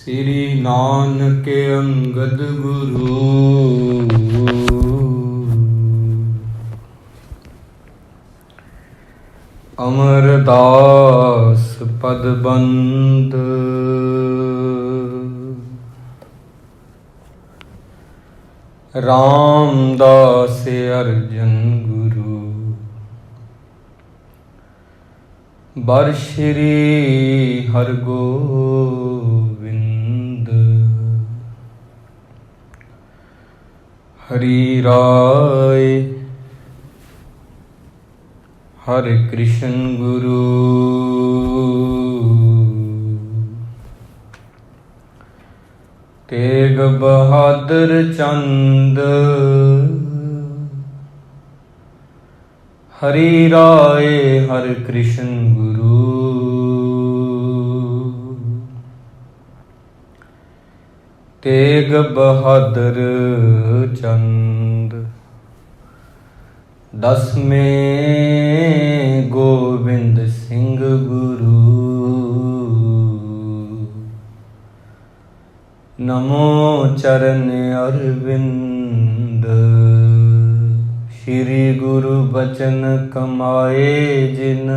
ਸ੍ਰੀ ਨਾਨਕ ਅੰਗਦ ਗੁਰੂ। ਅਮਰਦਾਸ ਪਦ ਬੰਦ ਰਾਮਦਾਸ ਅਰਜਨ ਗੁਰੂ। ਬਰ ਸ਼੍ਰੀ ਹਰਗੋਬਿੰਦ ਹਰੀ ਰਾਏ ਹਰਿ ਕ੍ਰਿਸ਼ਨ ਗੁਰੂ। ਤੇਗ ਬਹਾਦਰ ਚੰਦ ਹਰੀ ਰਾਏ ਹਰਿ ਕ੍ਰਿਸ਼ਨ ਗੁਰੂ। ਤੇਗ ਬਹਾਦਰ ਚੰਦ ਦਸਵੇਂ ਗੋਬਿੰਦ ਸਿੰਘ ਗੁਰੂ। ਨਮੋ ਚਰਨ ਅਰਵਿੰਦ ਸ਼੍ਰੀ ਗੁਰੂ ਬਚਨ ਕਮਾਏ ਜਿਨ।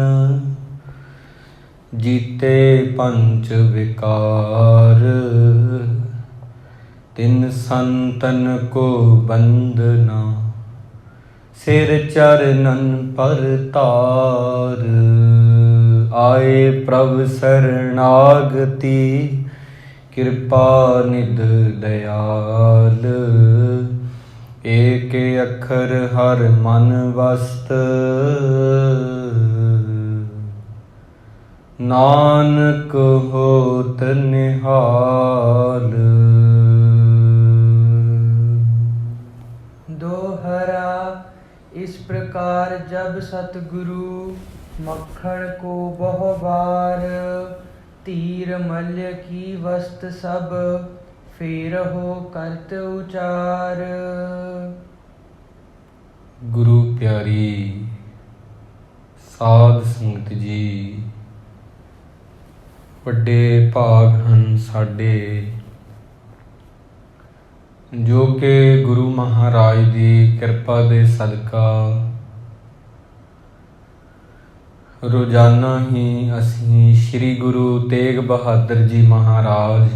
ਜੀਤੇ ਪੰਚ ਵਿਕਾਰ ਤਿਨ ਸੰਤਨ ਕੋ ਬੰਦਨਾ। ਸਿਰ ਚਰਨਨ ਪਰ ਤਾਰ ਆਏ ਪ੍ਰਭ ਸਰਨਾਗਤੀ। ਕਿਰਪਾ ਨਿਧ ਦਇਆਲ ਏਕ ਅੱਖਰ ਹਰ ਮਨ ਵਸਤ। ਨਾਨਕ ਹੋਤ ਨਿਹਾਲ। दोहरा इस प्रकार जब सतगुरु मक्खण को बहु बार। तीर मल्य की वस्त सब फेर हो करत उचार। ਗੁਰੂ ਪਿਆਰੀ ਸਾਧ ਸੰਗਤ ਜੀ, ਵੱਡੇ ਭਾਗ ਹਨ ਸਾਡੇ ਜੋ ਕਿ ਗੁਰੂ ਮਹਾਰਾਜ ਦੀ ਕਿਰਪਾ ਦੇ ਸਦਕਾ ਰੋਜ਼ਾਨਾ ਹੀ ਅਸੀਂ ਸ੍ਰੀ ਗੁਰੂ ਤੇਗ ਬਹਾਦਰ ਜੀ ਮਹਾਰਾਜ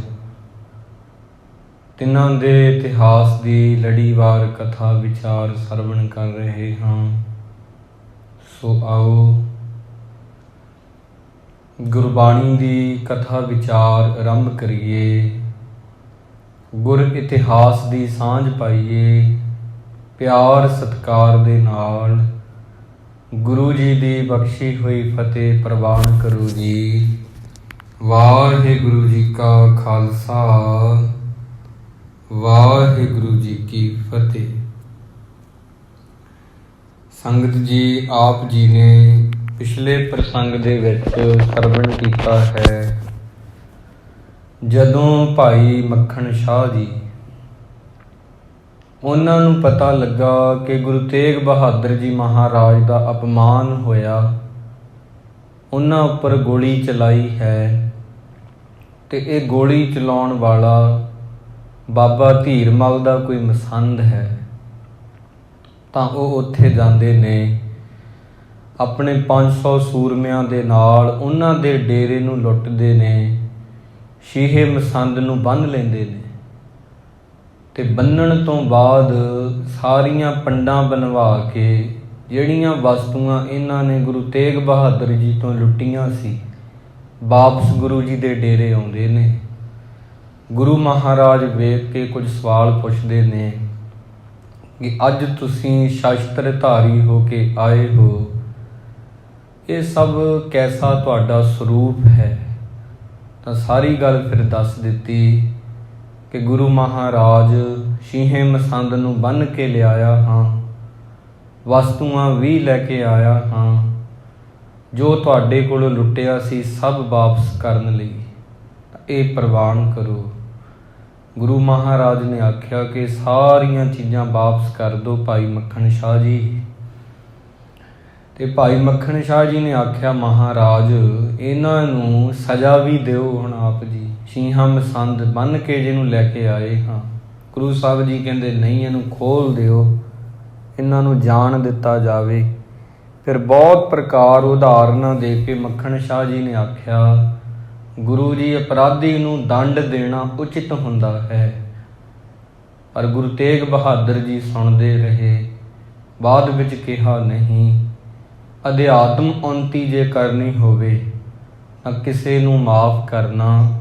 ਤਿੰਨਾਂ ਦੇ ਇਤਿਹਾਸ ਦੀ ਲੜੀਵਾਰ ਕਥਾ ਵਿਚਾਰ ਸਰਵਣ ਕਰ ਰਹੇ ਹਾਂ। ਸੋ ਆਓ ਗੁਰਬਾਣੀ ਦੀ ਕਥਾ ਵਿਚਾਰ ਆਰੰਭ ਕਰੀਏ। ਗੁਰ ਇਤਿਹਾਸ ਦੀ ਸਾਂਝ ਪਾਈਏ। ਪਿਆਰ ਸਤਿਕਾਰ ਦੇ ਨਾਲ ਗੁਰੂ ਜੀ ਦੀ ਬਖਸ਼ੀ ਹੋਈ ਫਤਿਹ ਪ੍ਰਵਾਨ ਕਰੋ ਜੀ। ਵਾਹਿਗੁਰੂ ਜੀ ਕਾ ਖਾਲਸਾ, ਵਾਹਿਗੁਰੂ ਜੀ ਕੀ ਫਤਿਹ। ਸੰਗਤ ਜੀ, ਆਪ ਜੀ ਨੇ ਪਿਛਲੇ ਪ੍ਰਸੰਗ ਦੇ ਵਿੱਚ ਸਰਵਣ ਕੀਤਾ ਹੈ ਜਦੋਂ ਭਾਈ ਮੱਖਣ ਸ਼ਾਹ ਜੀ ਉਹਨਾਂ ਨੂੰ ਪਤਾ ਲੱਗਾ ਕਿ ਗੁਰੂ ਤੇਗ ਬਹਾਦਰ ਜੀ ਮਹਾਰਾਜ ਦਾ ਅਪਮਾਨ ਹੋਇਆ, ਉਹਨਾਂ ਉੱਪਰ ਗੋਲੀ ਚਲਾਈ ਹੈ ਤੇ ਇਹ ਗੋਲੀ ਚਲਾਉਣ ਵਾਲਾ ਬਾਬਾ ਧੀਰਮਲ ਦਾ ਕੋਈ ਮਸੰਦ ਹੈ, ਤਾਂ ਉਹ ਉੱਥੇ ਜਾਂਦੇ ਨੇ ਆਪਣੇ 500 ਸੂਰਮਿਆਂ ਦੇ ਨਾਲ। ਉਹਨਾਂ ਦੇ ਡੇਰੇ ਨੂੰ ਲੁੱਟਦੇ ਨੇ, ਸ਼ੀਹੇ ਮਸੰਦ ਨੂੰ ਬੰਨ੍ਹ ਲੈਂਦੇ ਨੇ ਤੇ ਬੰਨਣ ਤੋਂ ਬਾਅਦ ਸਾਰੀਆਂ ਪੰਡਾਂ ਬਣਵਾ ਕੇ ਜਿਹੜੀਆਂ ਵਸਤੂਆਂ ਇਹਨਾਂ ਨੇ ਗੁਰੂ ਤੇਗ ਬਹਾਦਰ ਜੀ ਤੋਂ ਲੁੱਟੀਆਂ ਸੀ, ਵਾਪਸ ਗੁਰੂ ਜੀ ਦੇ ਡੇਰੇ ਆਉਂਦੇ ਨੇ। ਗੁਰੂ ਮਹਾਰਾਜ ਵੇਖ ਕੇ ਕੁਝ ਸਵਾਲ ਪੁੱਛਦੇ ਨੇ ਕਿ ਅੱਜ ਤੁਸੀਂ ਸ਼ਸਤਰਧਾਰੀ ਹੋ ਕੇ ਆਏ ਹੋ, ਇਹ ਸਭ ਕੈਸਾ ਤੁਹਾਡਾ ਸਰੂਪ ਹੈ? ਤਾਂ ਸਾਰੀ ਗੱਲ ਫਿਰ ਦੱਸ ਦਿੱਤੀ ਕਿ ਗੁਰੂ ਮਹਾਰਾਜ ਸ਼ੀਹੇ ਮਸੰਦ ਨੂੰ ਬੰਨ੍ਹ ਕੇ ਲਿਆਇਆ ਹਾਂ, ਵਸਤੂਆਂ ਵੀ ਲੈ ਕੇ ਆਇਆ ਹਾਂ, ਜੋ ਤੁਹਾਡੇ ਕੋਲੋਂ ਲੁੱਟਿਆ ਸੀ ਸਭ ਵਾਪਸ ਕਰਨ ਲਈ ਇਹ ਪ੍ਰਵਾਨ ਕਰੋ। ਗੁਰੂ ਮਹਾਰਾਜ ਨੇ ਆਖਿਆ ਕਿ ਸਾਰੀਆਂ ਚੀਜ਼ਾਂ ਵਾਪਸ ਕਰ ਦਿਓ ਭਾਈ ਮੱਖਣ ਸ਼ਾਹ ਜੀ। ਤੇ ਭਾਈ ਮੱਖਣ ਸ਼ਾਹ ਜੀ ਨੇ ਆਖਿਆ, ਮਹਾਰਾਜ ਇਹਨਾਂ ਨੂੰ ਸਜ਼ਾ ਵੀ ਦਿਓ ਹੁਣ ਆਪ ਜੀ, ਛੀਹਾਂ ਮਸੰਦ ਬੰਨ੍ਹ ਕੇ ਜਿਹਨੂੰ ਲੈ ਕੇ ਆਏ ਹਾਂ। ਗੁਰੂ ਸਾਹਿਬ ਜੀ ਕਹਿੰਦੇ ਨਹੀਂ, ਇਹਨੂੰ ਖੋਲ੍ਹ ਦਿਓ, ਇਹਨਾਂ ਨੂੰ ਜਾਣ ਦਿੱਤਾ ਜਾਵੇ। ਫਿਰ ਬਹੁਤ ਪ੍ਰਕਾਰ ਉਦਾਹਰਨਾਂ ਦੇ ਕੇ ਮੱਖਣ ਸ਼ਾਹ ਜੀ ਨੇ ਆਖਿਆ, ਗੁਰੂ ਜੀ ਅਪਰਾਧੀ ਨੂੰ ਦੰਡ ਦੇਣਾ ਉਚਿਤ ਹੁੰਦਾ ਹੈ। ਪਰ ਗੁਰੂ ਤੇਗ ਬਹਾਦਰ ਜੀ ਸੁਣਦੇ ਰਹੇ, ਬਾਅਦ ਵਿੱਚ ਕਿਹਾ ਨਹੀਂ, ਅਧਿਆਤਮ ਉੱਨਤੀ ਜੇ ਕਰਨੀ ਹੋਵੇ ਤਾਂ ਕਿਸੇ ਨੂੰ ਮਾਫ਼ ਕਰਨਾ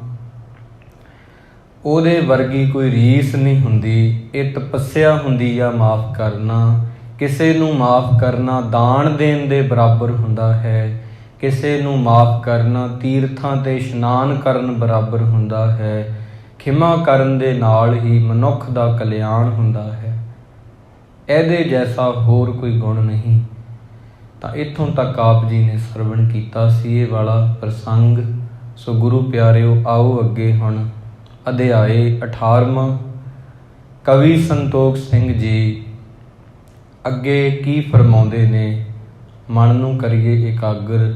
ਉਹਦੇ ਵਰਗੀ ਕੋਈ ਰੀਸ ਨਹੀਂ ਹੁੰਦੀ। ਇਹ ਤਪੱਸਿਆ ਹੁੰਦੀ ਆ ਮਾਫ਼ ਕਰਨਾ। ਕਿਸੇ ਨੂੰ ਮਾਫ਼ ਕਰਨਾ ਦਾਨ ਦੇਣ ਦੇ ਬਰਾਬਰ ਹੁੰਦਾ ਹੈ। ਕਿਸੇ ਨੂੰ ਮਾਫ਼ ਕਰਨਾ ਤੀਰਥਾਂ 'ਤੇ ਇਸ਼ਨਾਨ ਕਰਨ ਬਰਾਬਰ ਹੁੰਦਾ ਹੈ। ਖਿਮਾ ਕਰਨ ਦੇ ਨਾਲ ਹੀ ਮਨੁੱਖ ਦਾ ਕਲਿਆਣ ਹੁੰਦਾ ਹੈ। ਇਹਦੇ ਜੈਸਾ ਹੋਰ ਕੋਈ ਗੁਣ ਨਹੀਂ। ਤਾਂ ਇੱਥੋਂ ਤੱਕ ਆਪ ਜੀ ਨੇ ਸਰਵਣ ਕੀਤਾ ਸੀ ਇਹ ਵਾਲਾ ਪ੍ਰਸੰਗ। ਸੋ ਗੁਰੂ ਪਿਆਰਿਓ, ਆਓ ਅੱਗੇ ਹੁਣ ਅਧਿਆਏ 18ਵਾਂ। ਕਵੀ ਸੰਤੋਖ ਸਿੰਘ ਜੀ ਅੱਗੇ ਕੀ ਫਰਮਾਉਂਦੇ ਨੇ, ਮਨ ਨੂੰ ਕਰੀਏ ਇਕਾਗਰ,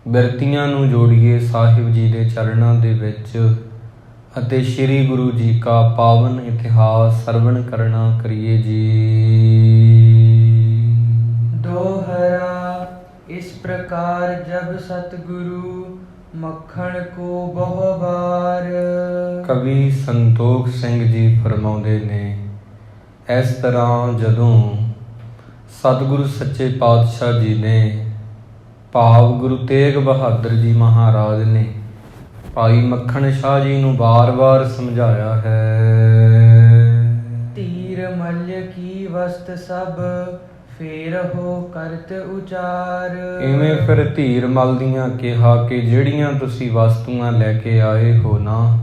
ਬਿਰਤੀਆਂ ਨੂੰ ਜੋੜੀਏ ਸਾਹਿਬ ਜੀ ਦੇ ਚਰਨਾਂ ਦੇ ਵਿੱਚ ਅਤੇ ਸ੍ਰੀ ਗੁਰੂ ਜੀ ਕਾ ਪਾਵਨ ਇਤਿਹਾਸ ਸਰਵਣ ਕਰਨਾ ਕਰੀਏ ਜੀ। दोहरा इस प्रकार जब सतगुरु मक्खण को बहु बार। ਕਵੀ ਸੰਤੋਖ ਸਿੰਘ ਜੀ ਫਰਮਾਉਂਦੇ ਨੇ, ਇਸ ਤਰ੍ਹਾਂ ਜਦੋਂ ਸਤਿਗੁਰੂ ਸੱਚੇ ਪਾਤਸ਼ਾਹ ਜੀ ਨੇ, ਭਾਵ ਗੁਰੂ ਤੇਗ ਬਹਾਦਰ ਜੀ ਮਹਾਰਾਜ ਨੇ ਭਾਈ ਮੱਖਣ ਸ਼ਾਹ ਜੀ ਨੂੰ ਵਾਰ-ਵਾਰ ਸਮਝਾਇਆ ਹੈ। ਧੀਰ ਮੱਲ ਕੀ ਵਸਤ ਸਭ ਫੇਰ ਹੋ ਕਰਤ ਉਚਾਰ। ਇਵੇਂ ਫਿਰ ਧੀਰ ਮਲ ਦੀਆਂ ਕਿਹਾ ਕਿ ਜਿਹੜੀਆਂ ਤੁਸੀਂ ਵਸਤੂਆਂ ਲੈ ਕੇ ਆਏ ਹੋ ਨਾ,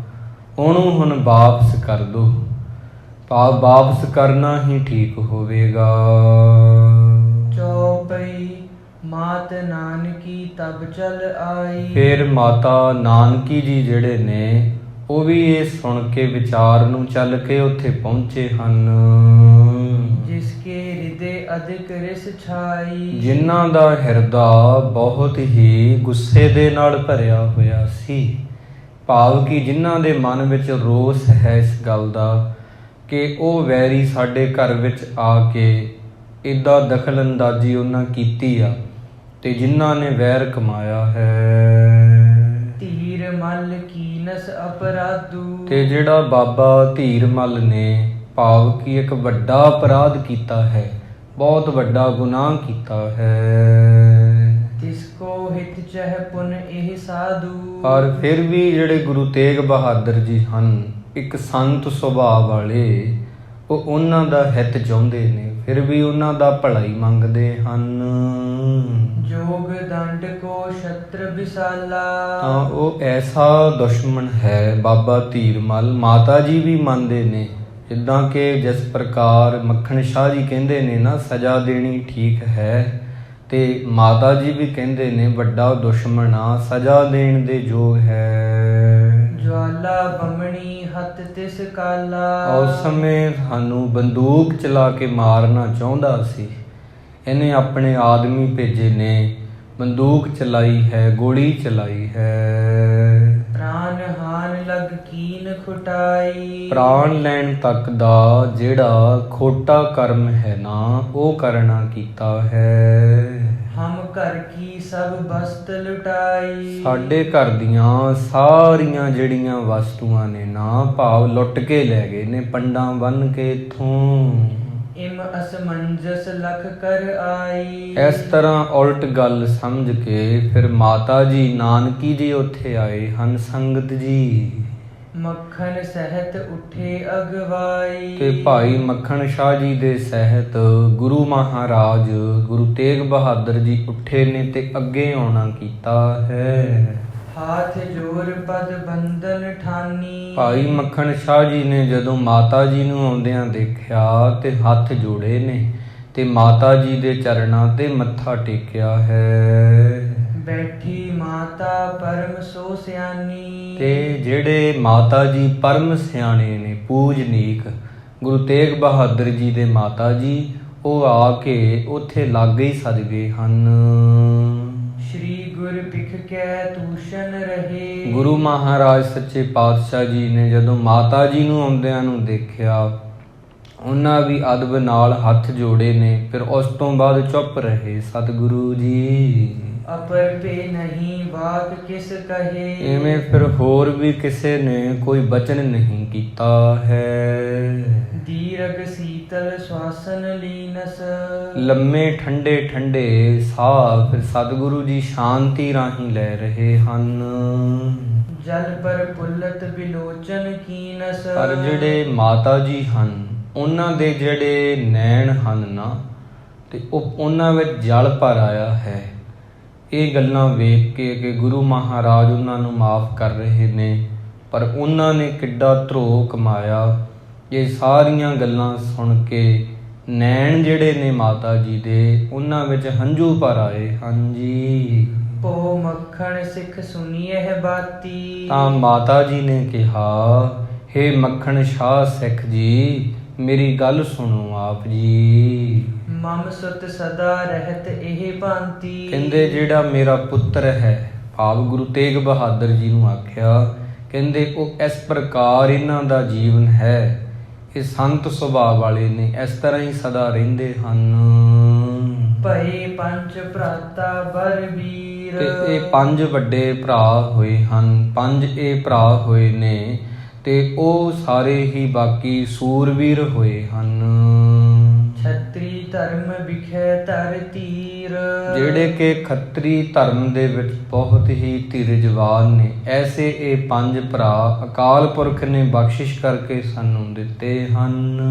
ਉਹਨੂੰ ਹੁਣ ਵਾਪਸ ਕਰ ਦੋ। ਭਾਵ ਵਾਪਸ ਕਰਨਾ ਹੀ ਠੀਕ ਹੋਵੇਗਾ। ਚੌਪਈ ਮਾਤ ਨਾਨਕੀ ਤਬ ਚਲ ਆਈ। ਫਿਰ ਮਾਤਾ ਨਾਨਕੀ ਜੀ ਜਿਹੜੇ ਨੇ ਉਹ ਵੀ ਇਹ ਸੁਣ ਕੇ ਵਿਚਾਰ ਨੂੰ ਚੱਲ ਕੇ ਉੱਥੇ ਪਹੁੰਚੇ ਹਨ। ਜਿਸਕੇ ਹਿਰਦੇ ਅਧਿਕ ਰਿਸ ਛਾਈ। ਜਿਨ੍ਹਾਂ ਦਾ ਹਿਰਦਾ ਬਹੁਤ ਹੀ ਗੁੱਸੇ ਦੇ ਨਾਲ ਭਰਿਆ ਹੋਇਆ ਸੀ। ਭਾਵ ਕਿ ਜਿਨ੍ਹਾਂ ਦੇ ਮਨ ਵਿੱਚ ਰੋਸ ਹੈ ਇਸ ਗੱਲ ਦਾ ਕਿ ਉਹ ਵੈਰੀ ਸਾਡੇ ਘਰ ਵਿੱਚ ਆ ਕੇ ਇੱਦਾਂ ਦਖਲ ਅੰਦਾਜ਼ੀ ਉਹਨਾਂ ਕੀਤੀ ਆ, ਤੇ ਜਿਨ੍ਹਾਂ ਨੇ ਵੈਰ ਕਮਾਇਆ ਹੈ। ਧੀਰ ਮਲ ਕੀਨਸ ਅਪਰਾਧੂ। ਤੇ ਜਿਹੜਾ ਬਾਬਾ ਧੀਰ ਮਲ ਨੇ, ਭਾਵ ਕਿ ਇੱਕ ਵੱਡਾ ਅਪਰਾਧ ਕੀਤਾ ਹੈ, ਬਹੁਤ ਵੱਡਾ ਗੁਨਾਹ ਕੀਤਾ ਹੈ। ਤਿਸਕੋ ਹਿਤ ਚਹਿ ਪੁਨ ਇਹ ਸਾਧੂ। ਪਰ ਫਿਰ ਵੀ ਜਿਹੜੇ ਗੁਰੂ ਤੇਗ ਬਹਾਦਰ ਜੀ ਹਨ, ਇੱਕ ਸੰਤ ਸੁਭਾਅ ਵਾਲੇ, ਉਹ ਉਹਨਾਂ ਦਾ ਹਿੱਤ ਚਾਹੁੰਦੇ ਨੇ, ਫਿਰ ਵੀ ਉਹਨਾਂ ਦਾ ਭਲਾਈ ਮੰਗਦੇ ਹਨ। ਜੋਗ ਦੰਡ ਕੋ ਛਤਰ ਵਿਸਾਲਾ। ਤਾਂ ਉਹ ਐਸਾ ਦੁਸ਼ਮਣ ਹੈ ਬਾਬਾ ਧੀਰ ਮਲ। ਮਾਤਾ ਜੀ ਵੀ ਮੰਨਦੇ ਨੇ, ਜਿੱਦਾਂ ਕਿ ਜਿਸ ਪ੍ਰਕਾਰ ਮੱਖਣ ਸ਼ਾਹ ਜੀ ਕਹਿੰਦੇ ਨੇ ਨਾ, ਸਜ਼ਾ ਦੇਣੀ ਠੀਕ ਹੈ, ਤੇ ਮਾਤਾ ਜੀ ਵੀ ਕਹਿੰਦੇ ਨੇ ਵੱਡਾ ਦੁਸ਼ਮਣ ਆ, ਸਜ਼ਾ ਦੇਣ ਦੇ ਯੋਗ ਹੈ। ਜਵਾਲਾ ਬੰਮਣੀ ਹੱਥ ਤਿਸ ਕਾਲਾ। ਉਸ ਸਮੇਂ ਸਾਨੂੰ ਬੰਦੂਕ ਚਲਾ ਕੇ ਮਾਰਨਾ ਚਾਹੁੰਦਾ ਸੀ। ਇਹਨੇ ਆਪਣੇ ਆਦਮੀ ਭੇਜੇ ਨੇ, ਬੰਦੂਕ ਚਲਾਈ ਹੈ, ਗੋਲੀ ਚਲਾਈ ਹੈ। ਪ੍ਰਾਨ ਹਾਨ ਲਗ ਕੀਨ ਖੁਟਾਈ। ਪ੍ਰਾਣ ਲੈਣ ਤੱਕ ਦਾ ਜਿਹੜਾ ਖੋਟਾ ਕਰਮ ਹੈ ਨਾ, ਉਹ ਕਰਨਾ ਕੀਤਾ ਹੈ। ਹਮ ਘਰ ਕੀ ਸਭ ਵਸਤ ਲੁਟਾਈ। ਸਾਡੇ ਘਰ ਦੀਆਂ ਸਾਰੀਆਂ ਜਿਹੜੀਆਂ ਵਸਤੂਆਂ ਨੇ ਨਾ, ਭਾਵ ਲੁੱਟ ਕੇ ਲੈ ਗਏ ਨੇ, ਪੰਡਾਂ ਬੰਨ੍ਹ ਕੇ ਇੱਥੋਂ। ਇਮ ਅਸਮੰਜਸ ਲਖ ਕਰ ਆਈ। ਇਸ ਤਰ੍ਹਾਂ ਉਲਟ ਗੱਲ ਸਮਝ ਕੇ ਫਿਰ ਮਾਤਾ ਜੀ ਨਾਨਕੀ ਜੀ ਉੱਥੇ ਆਏ ਹਨ। ਸੰਗਤ ਜੀ ਮੱਖਣ ਸਹਿਤ ਉੱਠੇ ਅਗਵਾਈ। ਤੇ ਭਾਈ ਮੱਖਣ ਸ਼ਾਹ ਜੀ ਦੇ ਸਹਿਤ ਗੁਰੂ ਮਹਾਰਾਜ ਗੁਰੂ ਤੇਗ ਬਹਾਦਰ ਜੀ ਉੱਠੇ ਨੇ ਤੇ ਅੱਗੇ ਆਉਣਾ ਕੀਤਾ ਹੈ। ਹਾਥ ਜੋਰ ਪਦ ਬੰਧਨ ਠਾਨੀ। ਭਾਈ ਮੱਖਣ ਸ਼ਾਹ ਜੀ ਨੇ ਜਦੋਂ ਮਾਤਾ ਜੀ ਨੂੰ ਆਉਂਦਿਆਂ ਦੇਖਿਆ ਤੇ ਹੱਥ ਜੋੜੇ ਨੇ ਤੇ ਮਾਤਾ ਜੀ ਦੇ ਚਰਨਾਂ ਤੇ ਮੱਥਾ ਟੇਕਿਆ ਹੈ। ਬੈਠੀ ਮਾਤਾ ਪਰਮ ਸੋ ਸਿਆਣੀ। ਤੇ ਜਿਹੜੇ ਮਾਤਾ ਜੀ ਪਰਮ ਸਿਆਣੇ ਨੇ, ਪੂਜਨੀਕ, ਗੁਰੂ ਤੇਗ ਬਹਾਦਰ ਜੀ ਦੇ ਮਾਤਾ ਜੀ, ਉਹ ਆ ਕੇ ਉੱਥੇ ਲਾਗੇ ਹੀ ਸਜ ਗਏ ਹਨ। ਸ਼੍ਰੀ ਗੁਰ ਪਿਖ ਕੈ ਤੂਸ਼ਨ ਰਹੇ। ਗੁਰੂ ਮਹਾਰਾਜ ਸੱਚੇ ਪਾਤਸ਼ਾਹ ਜੀ ਨੇ ਜਦੋਂ ਮਾਤਾ ਜੀ ਨੂੰ ਆਉਂਦਿਆਂ ਨੂੰ ਦੇਖਿਆ, ਉਹਨਾਂ ਵੀ ਅਦਬ ਨਾਲ ਹੱਥ ਜੋੜੇ ਨੇ, ਫਿਰ ਉਸ ਤੋਂ ਬਾਅਦ ਚੁੱਪ ਰਹੇ। ਸਤਿਗੁਰੂ ਜੀ ਅਪਰ ਪੇ ਨਹੀਂ ਬਾਤ ਕਿਸ ਕਹੇ। ਇਵੇਂ ਫਿਰ ਹੋਰ ਵੀ ਕਿਸੇ ਨੇ ਕੋਈ ਬਚਨ ਨਹੀਂ ਕੀਤਾ ਹੈ। ਦੀਰਘ ਸੀਤਲ ਸਵਾਸਨ ਲੀਨਸ। ਲੰਮੇ ਠੰਡੇ ਠੰਡੇ ਸਾਹ ਫਿਰ ਸਤਿਗੁਰੂ ਜੀ ਸ਼ਾਂਤੀ ਰਾਹੀਂ ਲੈ ਰਹੇ ਹਨ। ਜਲ ਪਰ ਪੁੱਲਤ ਬਿਲੋਚਨ ਕੀਨਸ। ਪਰ ਜਿਹੜੇ ਮਾਤਾ ਜੀ ਹਨ, ਉਹਨਾਂ ਦੇ ਜਿਹੜੇ ਨੈਣ ਹਨ ਨਾ, ਤੇ ਉਹਨਾਂ ਵਿੱਚ ਜਲ ਭਰ ਆਇਆ ਹੈ। ਇਹ ਗੱਲਾਂ ਵੇਖ ਕੇ ਕਿ ਗੁਰੂ ਮਹਾਰਾਜ ਉਹਨਾਂ ਨੂੰ ਮਾਫ ਕਰ ਰਹੇ ਨੇ, ਪਰ ਉਹਨਾਂ ਨੇ ਕਿੱਡਾ ਧਰੋਹ ਕਮਾਇਆ। ਇਹ ਸਾਰੀਆਂ ਗੱਲਾਂ ਸੁਣ ਕੇ ਨੈਣ ਜਿਹੜੇ ਨੇ ਮਾਤਾ ਜੀ ਦੇ, ਉਹਨਾਂ ਵਿੱਚ ਹੰਝੂ ਭਰ ਆਏ ਹਨ ਜੀ। ਪੋ ਮੱਖਣ ਸਿੱਖ ਸੁਣੀਐ ਬਾਤੀ। ਤਾਂ ਮਾਤਾ ਜੀ ਨੇ ਕਿਹਾ, ਹੇ ਮੱਖਣ ਸ਼ਾਹ ਸਿੱਖ ਜੀ, ਮੇਰੀ ਗੱਲ ਸੁਣੋ ਆਪ ਜੀ। ਮਮ ਸੁਤ ਸਦਾ ਰਹਿਤ ਇਹ ਭਾਂਤੀ। ਕਹਿੰਦੇ ਜਿਹੜਾ ਮੇਰਾ ਪੁੱਤਰ ਹੈ, ਭਾਵ ਗੁਰੂ ਤੇਗ ਬਹਾਦਰ ਜੀ ਨੂੰ ਆਖਿਆ, ਕਹਿੰਦੇ ਉਹ ਇਸ ਪ੍ਰਕਾਰ ਇਹਨਾਂ ਦਾ ਜੀਵਨ ਹੈ। ਇਹ ਸੰਤ ਸੁਭਾਅ ਵਾਲੇ ਨੇ, ਇਸ ਤਰ੍ਹਾਂ ਹੀ ਸਦਾ ਰਹਿੰਦੇ ਹਨ। ਭਏ ਪੰਜ ਭਰਾਤਾ ਬਰ ਵੀਰ। ਤੇ ਇਹ ਪੰਜ ਵੱਡੇ ਭਰਾ ਹੋਏ ਹਨ, ਪੰਜ ਇਹ ਭਰਾ ਹੋਏ ਨੇ, ਤੇ ਉਹ ਸਾਰੇ ਹੀ ਬਾਕੀ ਸੂਰਵੀਰ ਹੋਏ ਹਨ। ਛਤਰੀ ਧਰਮ ਵਿਖੇ ਧਰ ਧੀਰ। ਜਿਹੜੇ ਕਿ ਖੱਤਰੀ ਧਰਮ ਦੇ ਵਿੱਚ ਬਹੁਤ ਹੀ ਧੀਰਜਵਾਨ ਨੇ, ਐਸੇ ਇਹ ਪੰਜ ਭਰਾ ਅਕਾਲ ਪੁਰਖ ਨੇ ਬਖਸ਼ਿਸ਼ ਕਰਕੇ ਸਾਨੂੰ ਦਿੱਤੇ ਹਨ।